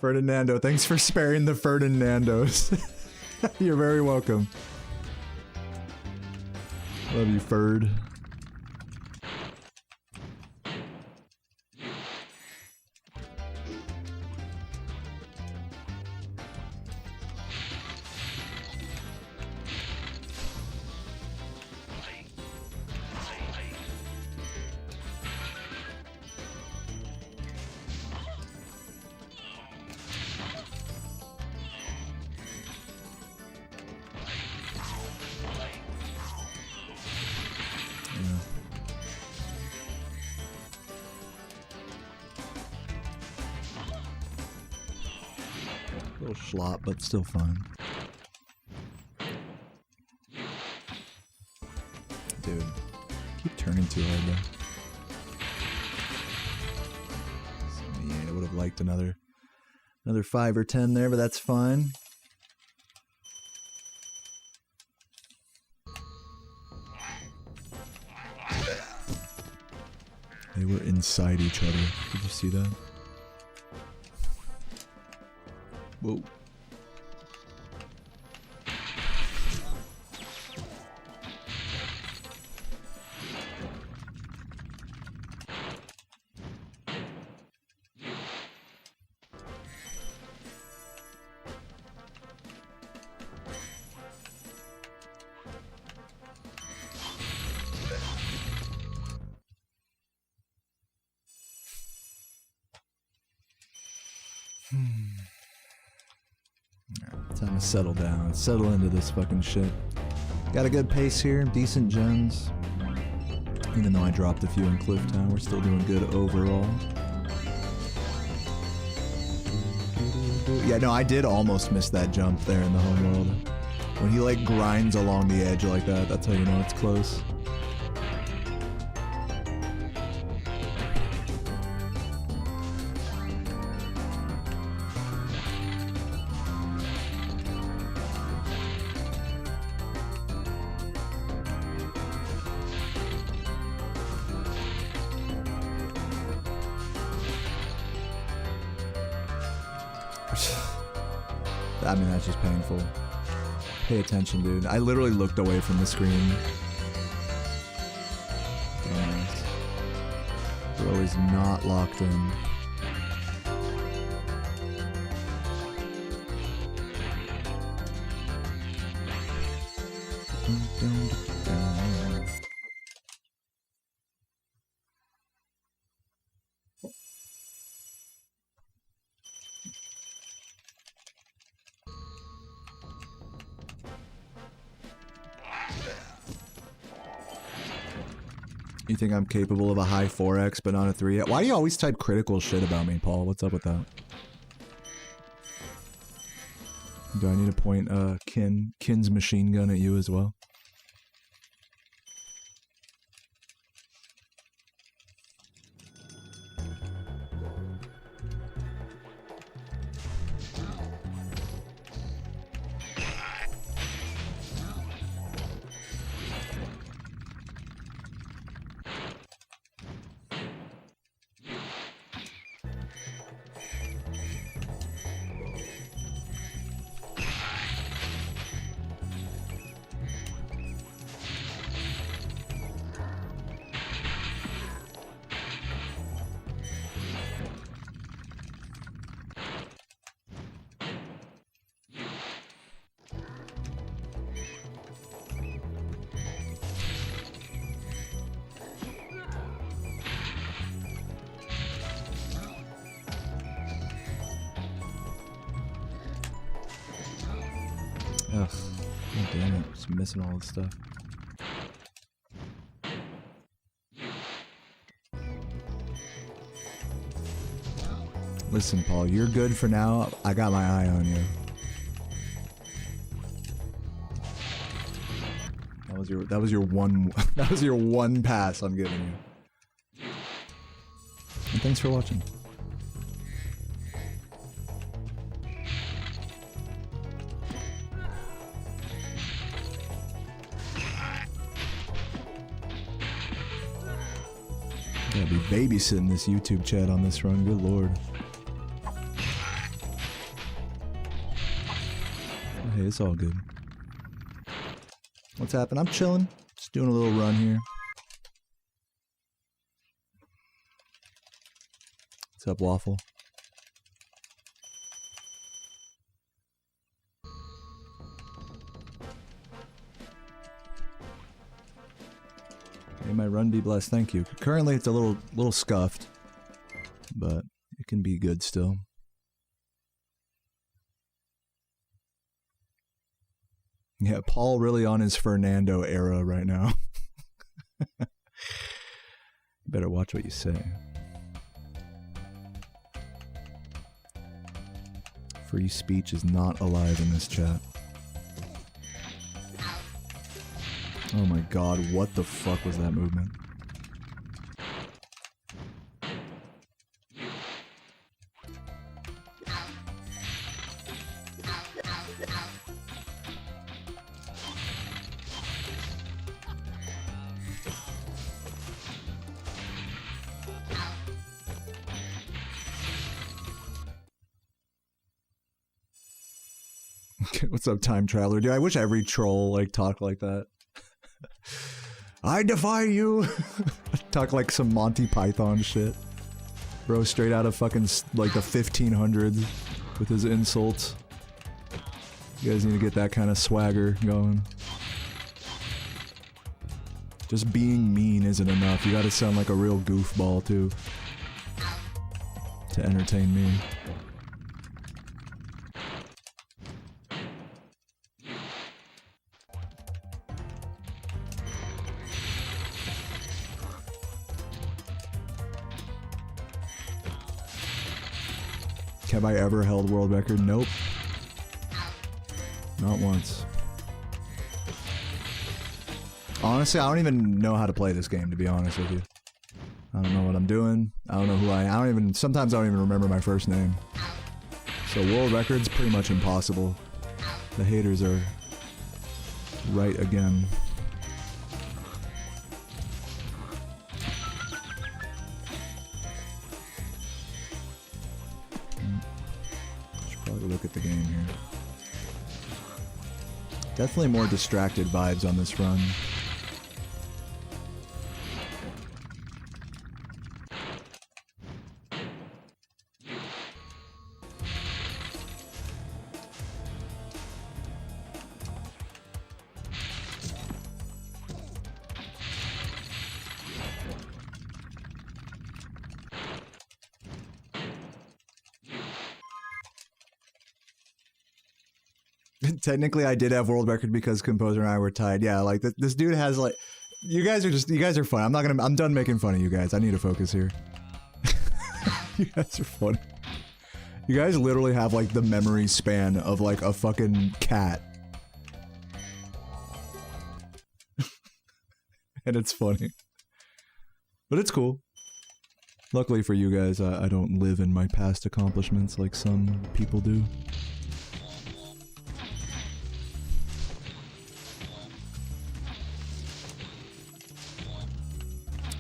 Ferdinando, thanks for sparing the Ferdinandos. You're very welcome. Love you, Ferd. Schlop, but still fun. Dude, keep turning too hard though. So, yeah, I would have liked another 5 or 10 there, but that's fine. They were inside each other. Did you see that? Whoa. Time to settle down, settle into this fucking shit. Got a good pace here, decent gens. Even though I dropped a few in Clifftown, we're still doing good overall. Yeah, no, I did almost miss that jump there in the home world. When he like grinds along the edge like that, that's how you know it's close. I mean, that's just painful. Pay attention, dude. I literally looked away from the screen. Damn it. Bro is not locked in. You think I'm capable of a high 4x but not a 3? Why do you always type critical shit about me, Paul? What's up with that? Do I need to point Kin's machine gun at you as well? Ugh. God damn it. Just missing all this stuff. Listen, Paul, you're good for now. I got my eye on you. That was your one pass I'm giving you. And thanks for watching. Gotta be babysitting this YouTube chat on this run, good lord. Hey, it's all good. What's happening? I'm chilling. Just doing a little run here. What's up, Waffle? May my run be blessed. Thank you. Currently, it's a little scuffed, but it can be good still. Yeah, Paul really on his Fernando era right now. Better watch what you say. Free speech is not alive in this chat. Oh my god, what the fuck was that movement? What's up, time traveler? Dude, I wish every troll like talked like that. I defy you. Talk like some Monty Python shit. Bro, straight out of fucking like the 1500s with his insults. You guys need to get that kind of swagger going. Just being mean isn't enough. You gotta sound like a real goofball too. To entertain me. Have I ever held world record? Nope. Not once. Honestly, I don't even know how to play this game, to be honest with you. I don't know what I'm doing. I don't know who I am. Sometimes I don't even remember my first name. So world record's pretty much impossible. The haters are right again. Look at the game here. Definitely more distracted vibes on this run. Technically, I did have world record because Composer and I were tied. Yeah, like this dude has like, You guys are fun. I'm done making fun of you guys. I need to focus here. You guys are funny. You guys literally have like the memory span of like a fucking cat. And it's funny. But it's cool. Luckily for you guys, I don't live in my past accomplishments like some people do.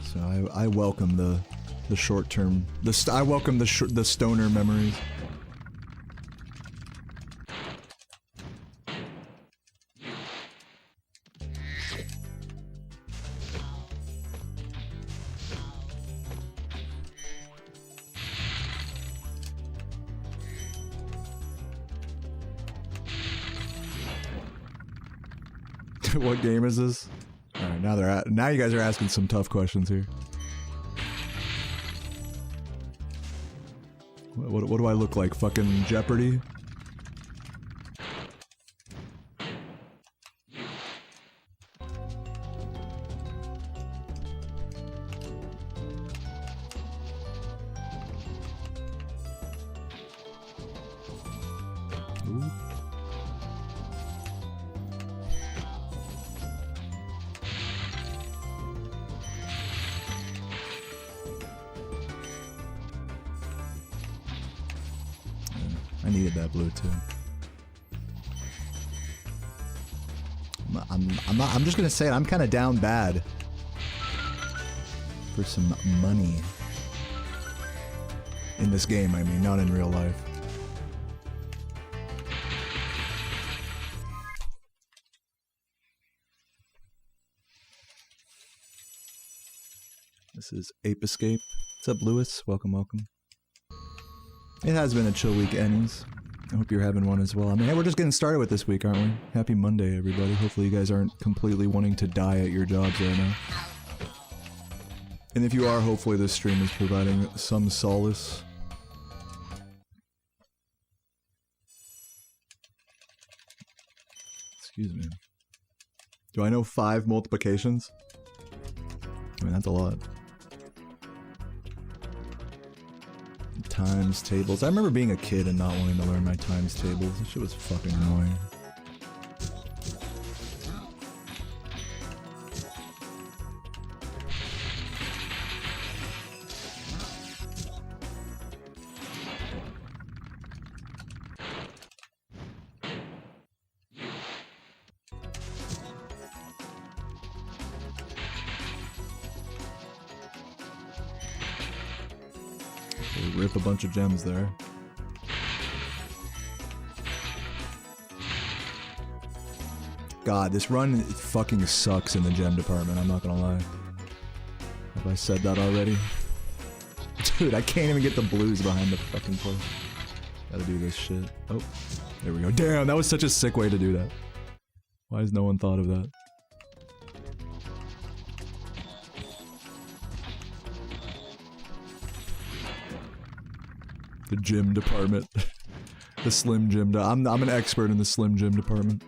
So I welcome the short term. I welcome the stoner memories. What game is this? All right, now you guys are asking some tough questions here. What do I look like? Fucking Jeopardy? Ooh. I needed that blue too. I'm just gonna say it, I'm kind of down bad for some money in this game. I mean, not in real life. This is Ape Escape. What's up, Lewis? Welcome, welcome. It has been a chill week, Ennies. I hope you're having one as well. I mean, hey, we're just getting started with this week, aren't we? Happy Monday, everybody. Hopefully you guys aren't completely wanting to die at your jobs right now. And if you are, hopefully this stream is providing some solace. Excuse me. Do I know 5 multiplications? I mean, that's a lot. Times tables. I remember being a kid and not wanting to learn my times tables. This shit was fucking annoying. Rip a bunch of gems there. God, this run fucking sucks in the gem department, I'm not gonna lie. Have I said that already? Dude, I can't even get the blues behind the fucking place. Gotta do this shit. Oh, there we go. Damn, that was such a sick way to do that. Why has no one thought of that? The gym department. The slim gym. I'm an expert in the slim gym department.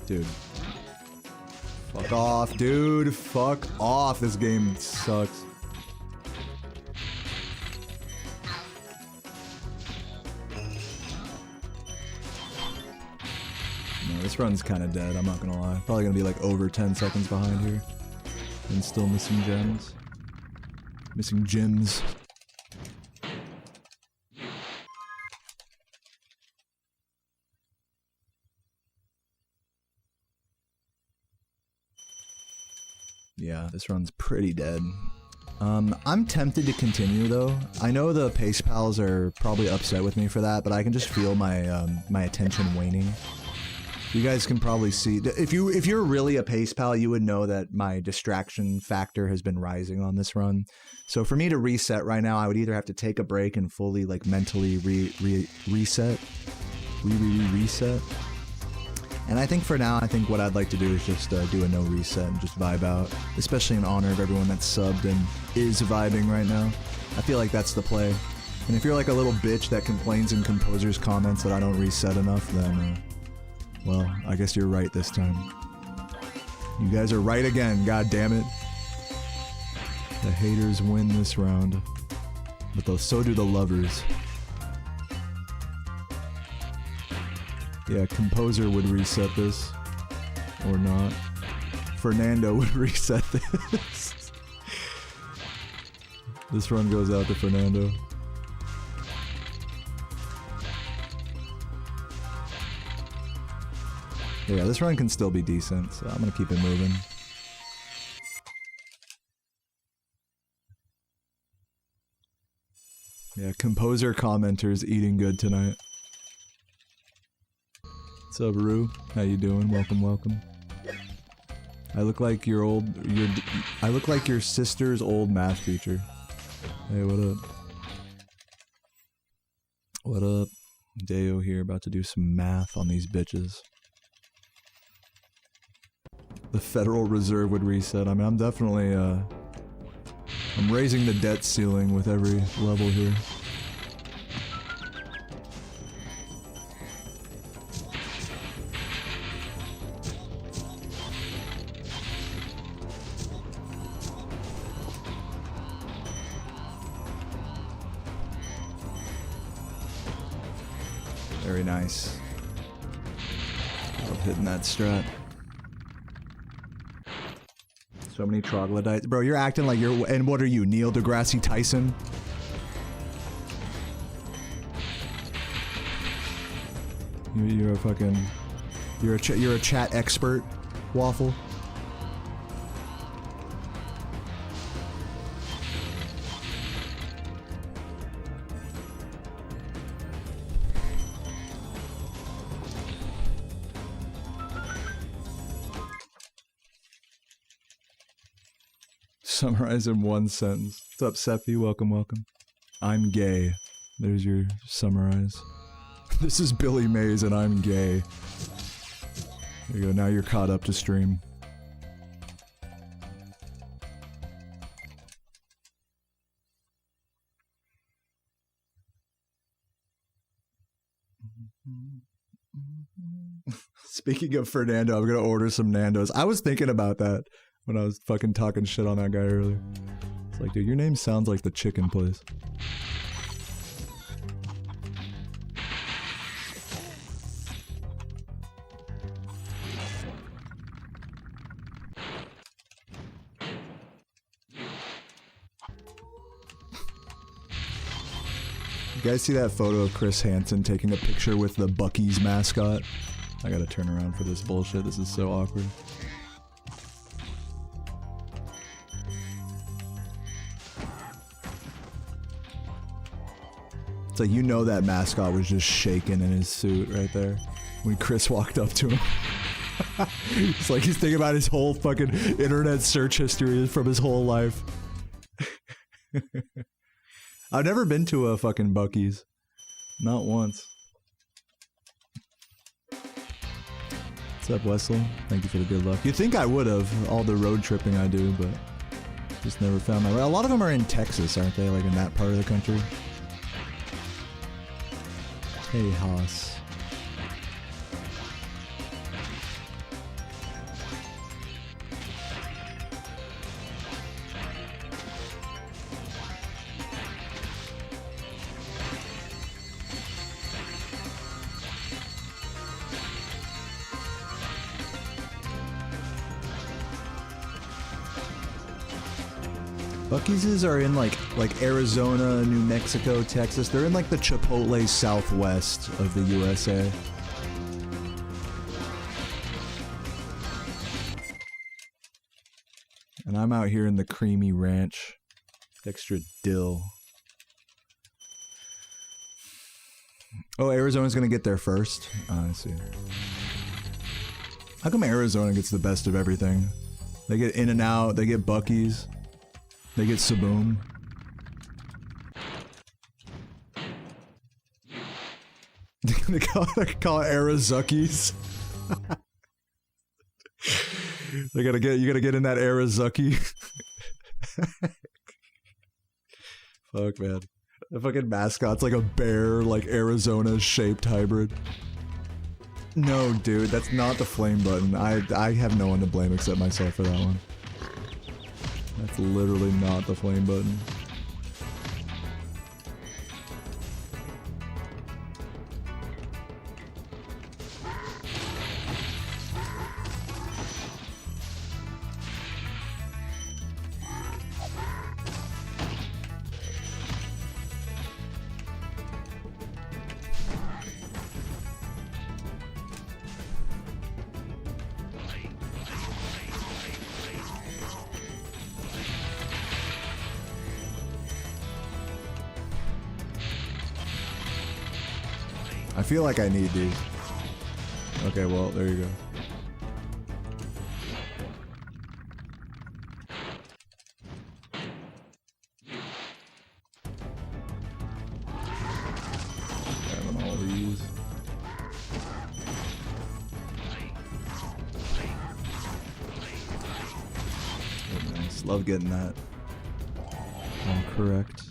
Dude. Fuck off, dude. Fuck off. This game sucks. No, this run's kind of dead, I'm not gonna lie. Probably gonna be like over 10 seconds behind here. And still missing gems. Missing gems. Yeah, this run's pretty dead. I'm tempted to continue though. I know the pace pals are probably upset with me for that, but I can just feel my my attention waning. You guys can probably see if you're really a pace pal, you would know that my distraction factor has been rising on this run. So for me to reset right now, I would either have to take a break and fully like mentally reset. And I think for now, I think what I'd like to do is just do a no reset and just vibe out, especially in honor of everyone that's subbed and is vibing right now. I feel like that's the play. And if you're like a little bitch that complains in composers' comments that I don't reset enough, then, well, I guess you're right this time. You guys are right again, god damn it. The haters win this round. But so do the lovers. Yeah, Composer would reset this. Or not. Fernando would reset this. This run goes out to Fernando. Yeah, this run can still be decent, so I'm gonna keep it moving. Yeah, Composer commenters eating good tonight. What's up, Rue? How you doing? Welcome, welcome. I look like your I look like your sister's old math teacher. Hey, what up? What up? Deo here, about to do some math on these bitches. The Federal Reserve would reset. I mean, I'm definitely, I'm raising the debt ceiling with every level here. Very nice. Love hitting that strat. So many troglodytes. Bro, you're acting like you're... And what are you, Neil deGrasse Tyson? You're a fucking... You're a chat expert, Waffle. Summarize in one sentence. What's up, Seppi? Welcome, welcome. I'm gay. There's your summarize. This is Billy Mays and I'm gay. There you go, now you're caught up to stream. Speaking of Fernando, I'm gonna order some Nando's. I was thinking about that when I was fucking talking shit on that guy earlier. It's like, dude, your name sounds like the chicken place. You guys see that photo of Chris Hansen taking a picture with the Buc-ee's mascot? I gotta turn around for this bullshit. This is so awkward. It's like, you know that mascot was just shaking in his suit right there when Chris walked up to him. It's like he's thinking about his whole fucking internet search history from his whole life. I've never been to a fucking Buc-ee's. Not once. What's up, Wesley? Thank you for the good luck. You'd think I would have, all the road tripping I do, but just never found my way. A lot of them are in Texas, aren't they? Like in that part of the country. Hey, Haas. Buc-ee's are in like Arizona, New Mexico, Texas. They're in like the Chipotle Southwest of the USA. And I'm out here in the creamy ranch. Extra dill. Oh, Arizona's gonna get there first? Oh, I see. How come Arizona gets the best of everything? They get In-N-Out, they get Buc-ee's. They get Saboom. They call it Arazuki's. You gotta get in that Arazuki. Fuck, man. The fucking mascot's like a bear, like Arizona shaped hybrid. No, dude, that's not the flame button. I have no one to blame except myself for that one. That's literally not the flame button. I feel like I need these. Okay, well, there you go. Having all these. Oh, nice. Love getting that. All correct.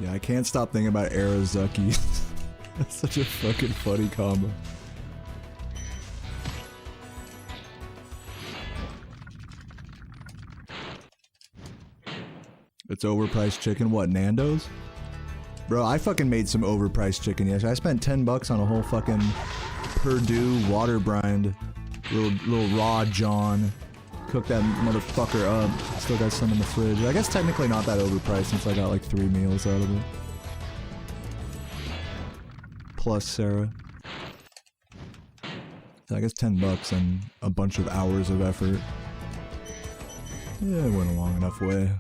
Yeah, I can't stop thinking about Arazuki. That's such a fucking funny combo. It's overpriced chicken. What, Nando's? Bro, I fucking made some overpriced chicken yesterday. I spent 10 bucks on a whole fucking Purdue water brined little raw John. Cook that motherfucker up. Still got some in the fridge. I guess technically not that overpriced since I got like 3 meals out of it. Plus Sarah. So I guess 10 bucks and a bunch of hours of effort. Yeah, it went a long enough way.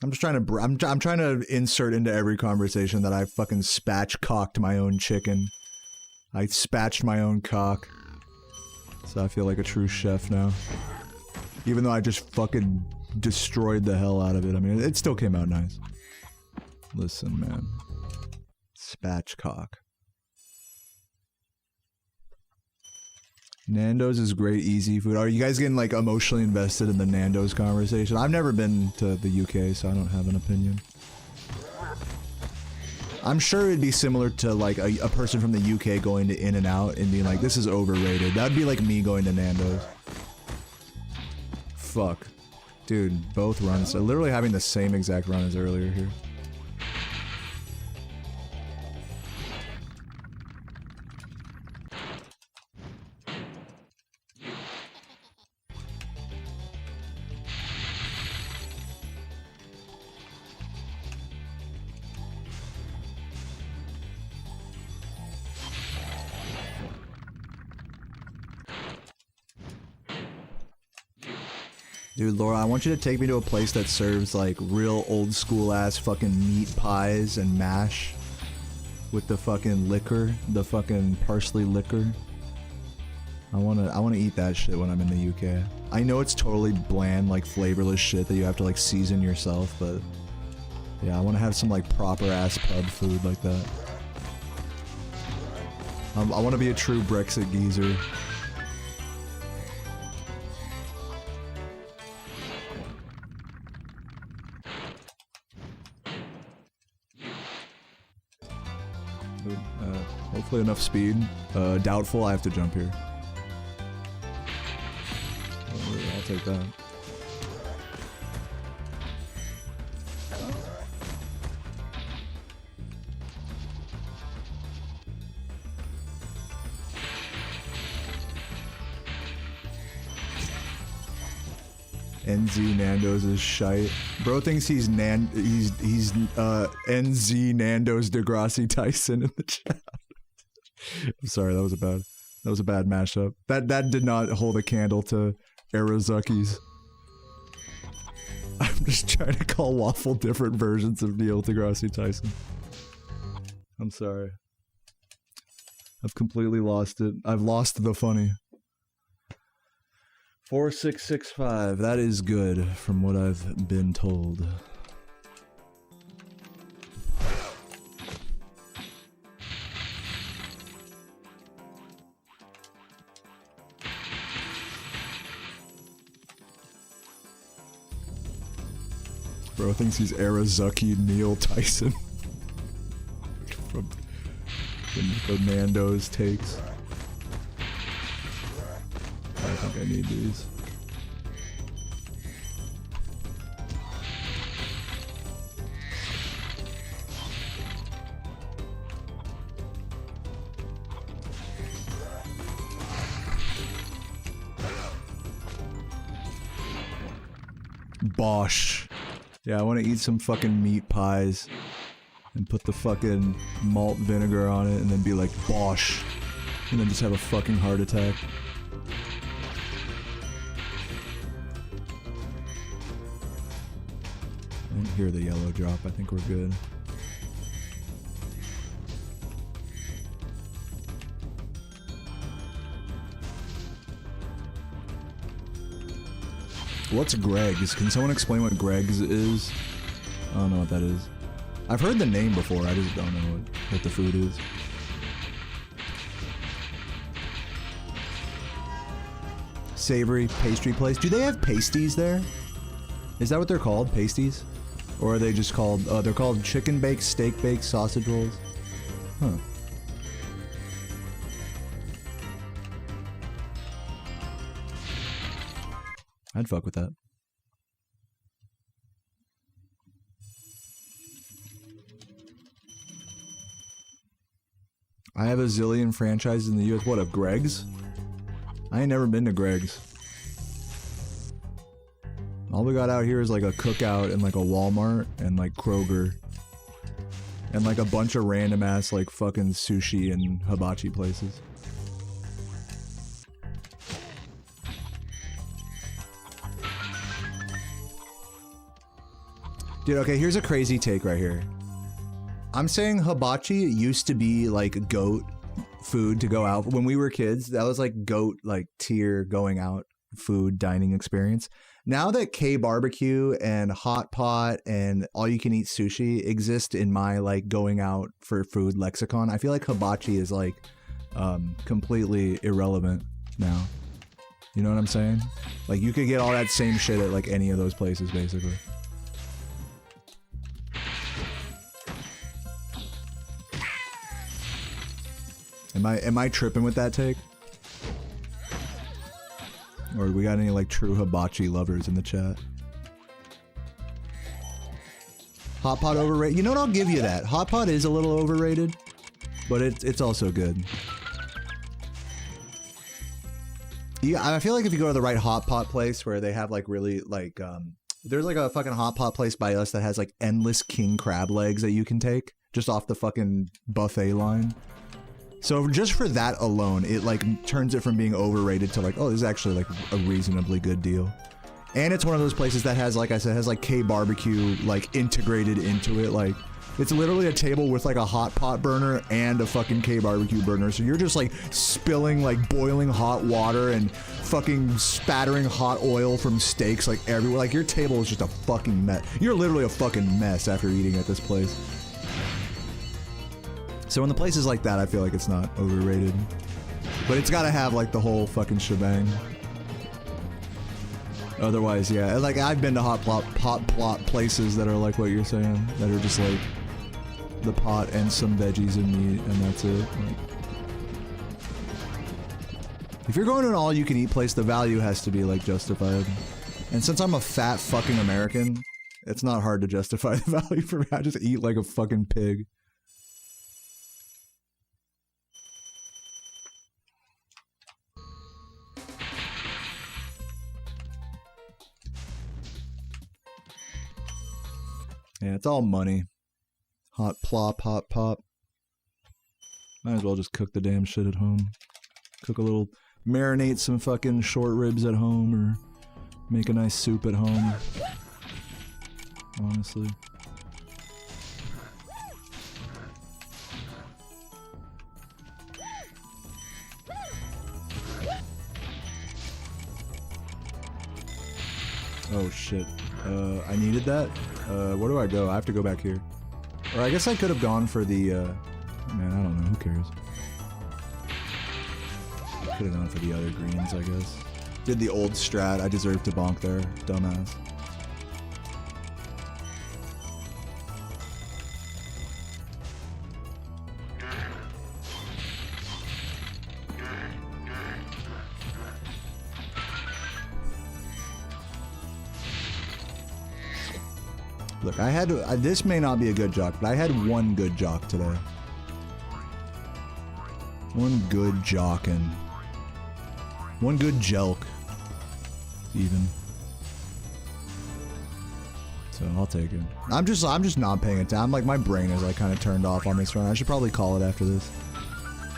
I'm just trying to I'm trying to insert into every conversation that I fucking spatchcocked my own chicken. I spatched my own cock. So I feel like a true chef now. Even though I just fucking destroyed the hell out of it. I mean, it still came out nice. Listen, man. Spatchcock. Nando's is great, easy food. Are you guys getting like emotionally invested in the Nando's conversation? I've never been to the UK, so I don't have an opinion. I'm sure it'd be similar to like a person from the UK going to In-N-Out and being like, this is overrated. That'd be like me going to Nando's. Fuck. Dude, both runs. They're literally having the same exact run as earlier here. Dude, Laura, I want you to take me to a place that serves like real old school ass fucking meat pies and mash with the fucking liquor, the fucking parsley liquor. I wanna eat that shit when I'm in the UK. I know it's totally bland, like flavorless shit that you have to like season yourself, but yeah, I wanna have some like proper ass pub food like that. I wanna be a true Brexit geezer. Hopefully enough speed. Doubtful, I have to jump here. I'll take that. NZ Nando's is shite. Bro thinks he's NZ Nando's Degrassi Tyson in the chat. I'm sorry, that was a bad mashup. That did not hold a candle to Arazuki's. I'm just trying to call waffle different versions of Neil deGrasse Tyson. I'm sorry. I've completely lost it. I've lost the funny. 4665. That is good from what I've been told. Bro thinks he's Arazuki Neil Tyson. from the Nando's takes. I think I need these. Bosh. Yeah, I want to eat some fucking meat pies and put the fucking malt vinegar on it and then be like, Bosh. And then just have a fucking heart attack. I didn't hear the yellow drop. I think we're good. What's Greg's? Can someone explain what Greg's is? I don't know what that is. I've heard the name before, I just don't know what the food is. Savory pastry place. Do they have pasties there? Is that what they're called? Pasties? Or are they just called, they're called chicken baked, steak baked, sausage rolls? Huh. I'd fuck with that. I have a zillion franchises in the US. What, of Greg's? I ain't never been to Greg's. All we got out here is like a Cookout and like a Walmart and like Kroger. And like a bunch of random ass like fucking sushi and hibachi places. Dude, okay, here's a crazy take right here. I'm saying hibachi used to be like goat food to go out. When we were kids, that was like goat like tier going out food dining experience. Now that K-barbecue and hot pot and all you can eat sushi exist in my like going out for food lexicon, I feel like hibachi is like completely irrelevant now. You know what I'm saying? Like you could get all that same shit at like any of those places basically. Am I tripping with that take? Or we got any like true hibachi lovers in the chat? Hot pot overrated? You know what, I'll give you that. Hot pot is a little overrated, but it's also good. Yeah, I feel like if you go to the right hot pot place where they have like really like there's like a fucking hot pot place by us that has like endless king crab legs that you can take just off the fucking buffet line. So just for that alone, it like turns it from being overrated to like, oh, this is actually like a reasonably good deal. And it's one of those places that has, like I said, has like K-barbecue like integrated into it. Like it's literally a table with like a hot pot burner and a fucking K-barbecue burner. So you're just like spilling like boiling hot water and fucking spattering hot oil from steaks like everywhere. Like your table is just a fucking mess. You're literally a fucking mess after eating at this place. So in the places like that, I feel like it's not overrated. But it's gotta have like the whole fucking shebang. Otherwise, yeah, like I've been to hot plot places that are like what you're saying, that are just like the pot and some veggies and meat and that's it. Like, if you're going to an all-you-can-eat place, the value has to be like justified. And since I'm a fat fucking American, it's not hard to justify the value for me. I just eat like a fucking pig. Yeah, it's all money. Hot plop, hot pop. Might as well just cook the damn shit at home. Cook a little, marinate some fucking short ribs at home or make a nice soup at home. Honestly. Oh shit. I needed that? Where do I go? I have to go back here. Or I guess I could have gone for the, man, I don't know. Who cares? Could have gone for the other greens, I guess. Did the old strat. I deserve to bonk there. Dumbass. Look, I had this may not be a good jock, but I had one good jock today. One good jockin'. One good jelk. Even. So I'll take it. I'm just not paying attention. I'm like, my brain is like kind of turned off on this run. I should probably call it after this.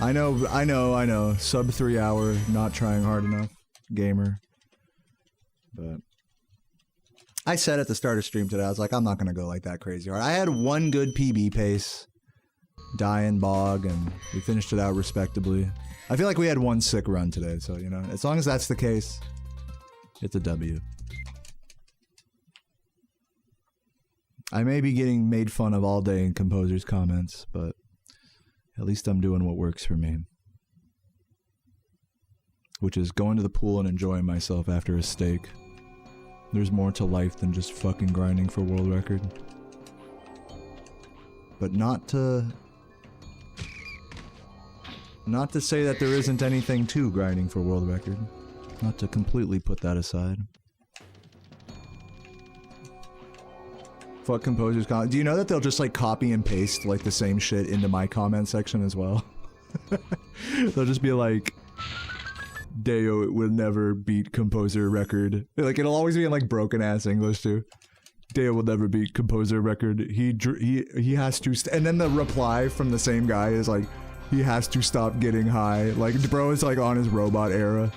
I know. Sub 3 hour, not trying hard enough. Gamer. But I said at the start of stream today, I was like, I'm not gonna go like that crazy hard. I had one good PB pace. Die and bog, and we finished it out respectably. I feel like we had one sick run today, so, you know, as long as that's the case, it's a W. I may be getting made fun of all day in composers' comments, but at least I'm doing what works for me. Which is going to the pool and enjoying myself after a steak. There's more to life than just fucking grinding for world record. But not to say that there isn't anything to grinding for world record. Not to completely put that aside. Fuck composers' comments. Do you know that they'll just like copy and paste like the same shit into my comment section as well? They'll just be like, Deo will never beat composer record. Like, it'll always be in like broken ass English too. Deo will never beat composer record. He has to and then the reply from the same guy is like, he has to stop getting high. Like, bro is like on his robot era.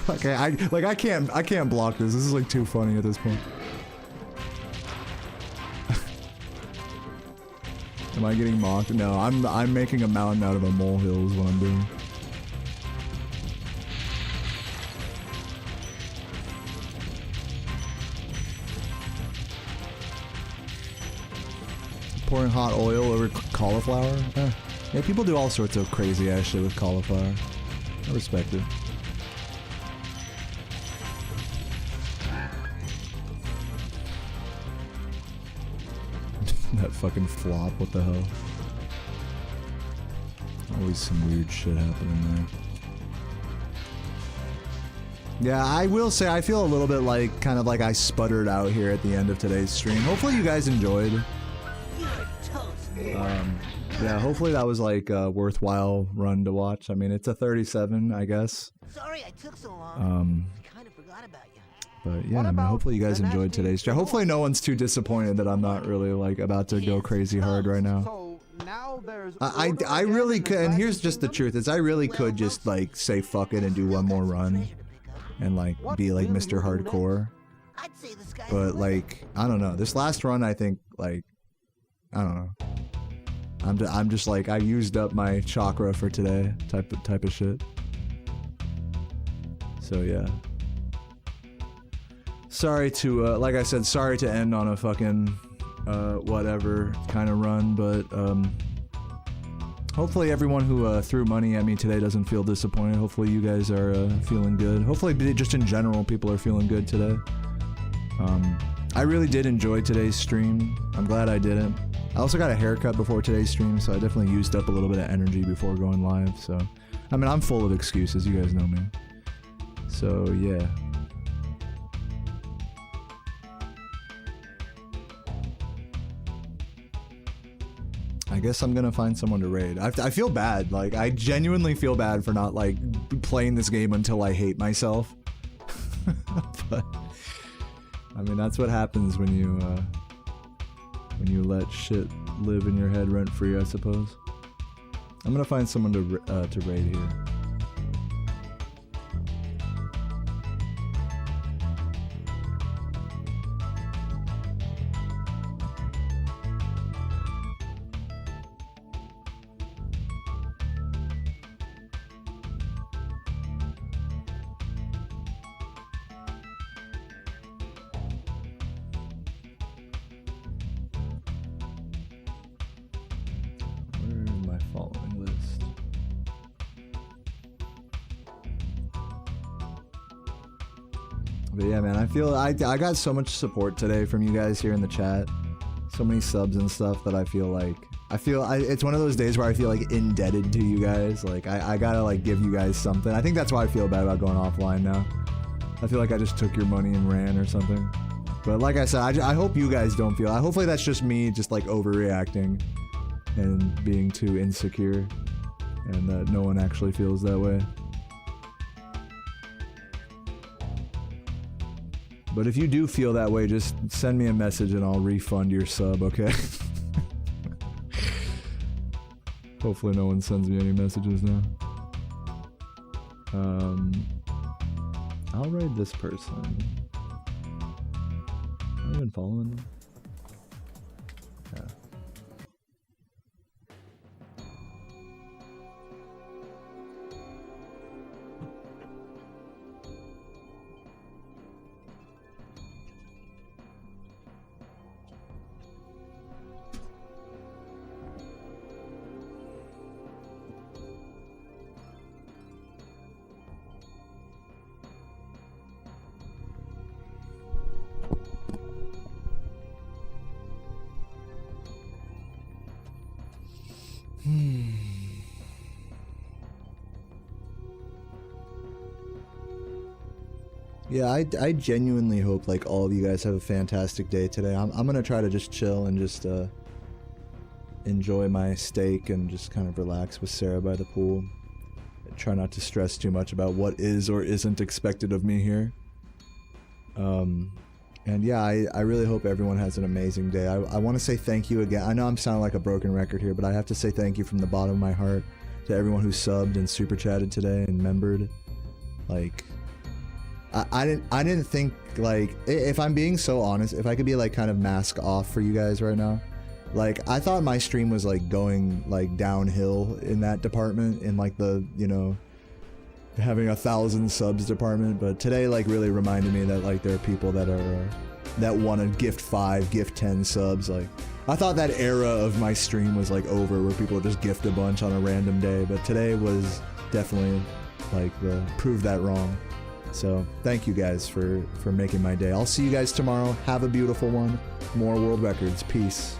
Okay, I can't block this. This is like too funny at this point. Am I getting mocked? No, I'm making a mountain out of a molehill is what I'm doing. Pouring hot oil over cauliflower? Yeah, people do all sorts of crazy ass shit with cauliflower. I respect it. That fucking flop, what the hell? Always some weird shit happening there. Yeah, I will say I feel a little bit like, kind of like I sputtered out here at the end of today's stream. Hopefully you guys enjoyed. Yeah, hopefully that was like a worthwhile run to watch. I mean, it's a 37, I guess. Sorry I took so long. I kind of forgot about you. But yeah, I mean, hopefully you guys enjoyed today's stream. Hopefully no one's too disappointed that I'm not really like about to go crazy hard right now. So now there's I really could, and here's just the truth, is I really could just like say fuck it and do one more run and like be like Mr. Hardcore. But like, I don't know. This last run, I think like, I don't know. I'm just like, I used up my chakra for today, type of shit. So yeah. Sorry to, like I said, sorry to end on a fucking, whatever kind of run, but, hopefully everyone who, threw money at me today doesn't feel disappointed. Hopefully you guys are, feeling good. Hopefully just in general, people are feeling good today. I really did enjoy today's stream. I'm glad I did it. I also got a haircut before today's stream, so I definitely used up a little bit of energy before going live, so... I mean, I'm full of excuses, you guys know me. So, yeah. I guess I'm gonna find someone to raid. I feel bad, like, I genuinely feel bad for not, like, playing this game until I hate myself. But... I mean, that's what happens when you let shit live in your head rent-free, I suppose. I'm gonna find someone to raid here. But yeah, man, I feel I got so much support today from you guys here in the chat. So many subs and stuff that I feel like it's one of those days where I feel like indebted to you guys. Like I gotta like give you guys something. I think that's why I feel bad about going offline now. I feel like I just took your money and ran or something. But like I said, I hope you guys don't feel. Hopefully that's just me just like overreacting and being too insecure, and that no one actually feels that way. But if you do feel that way, just send me a message and I'll refund your sub, okay? Hopefully no one sends me any messages now. I'll raid this person. Am I even following them? Yeah. Yeah, I genuinely hope like all of you guys have a fantastic day today. I'm gonna try to just chill and just enjoy my steak and just kind of relax with Sarah by the pool. Try not to stress too much about what is or isn't expected of me here. And yeah, I really hope everyone has an amazing day. I want to say thank you again. I know I'm sounding like a broken record here, but I have to say thank you from the bottom of my heart to everyone who subbed and super chatted today and membered. Like, I didn't think, like, if I'm being so honest, if I could be like kind of mask off for you guys right now, like I thought my stream was like going like downhill in that department, in like the, you know, having 1,000 subs department, but today like really reminded me that like there are people that are that want to gift 5, gift 10 subs. Like I thought that era of my stream was like over, where people would just gift a bunch on a random day, but today was definitely like proved that wrong. So thank you guys for making my day. I'll see you guys tomorrow. Have a beautiful one. More world records. Peace.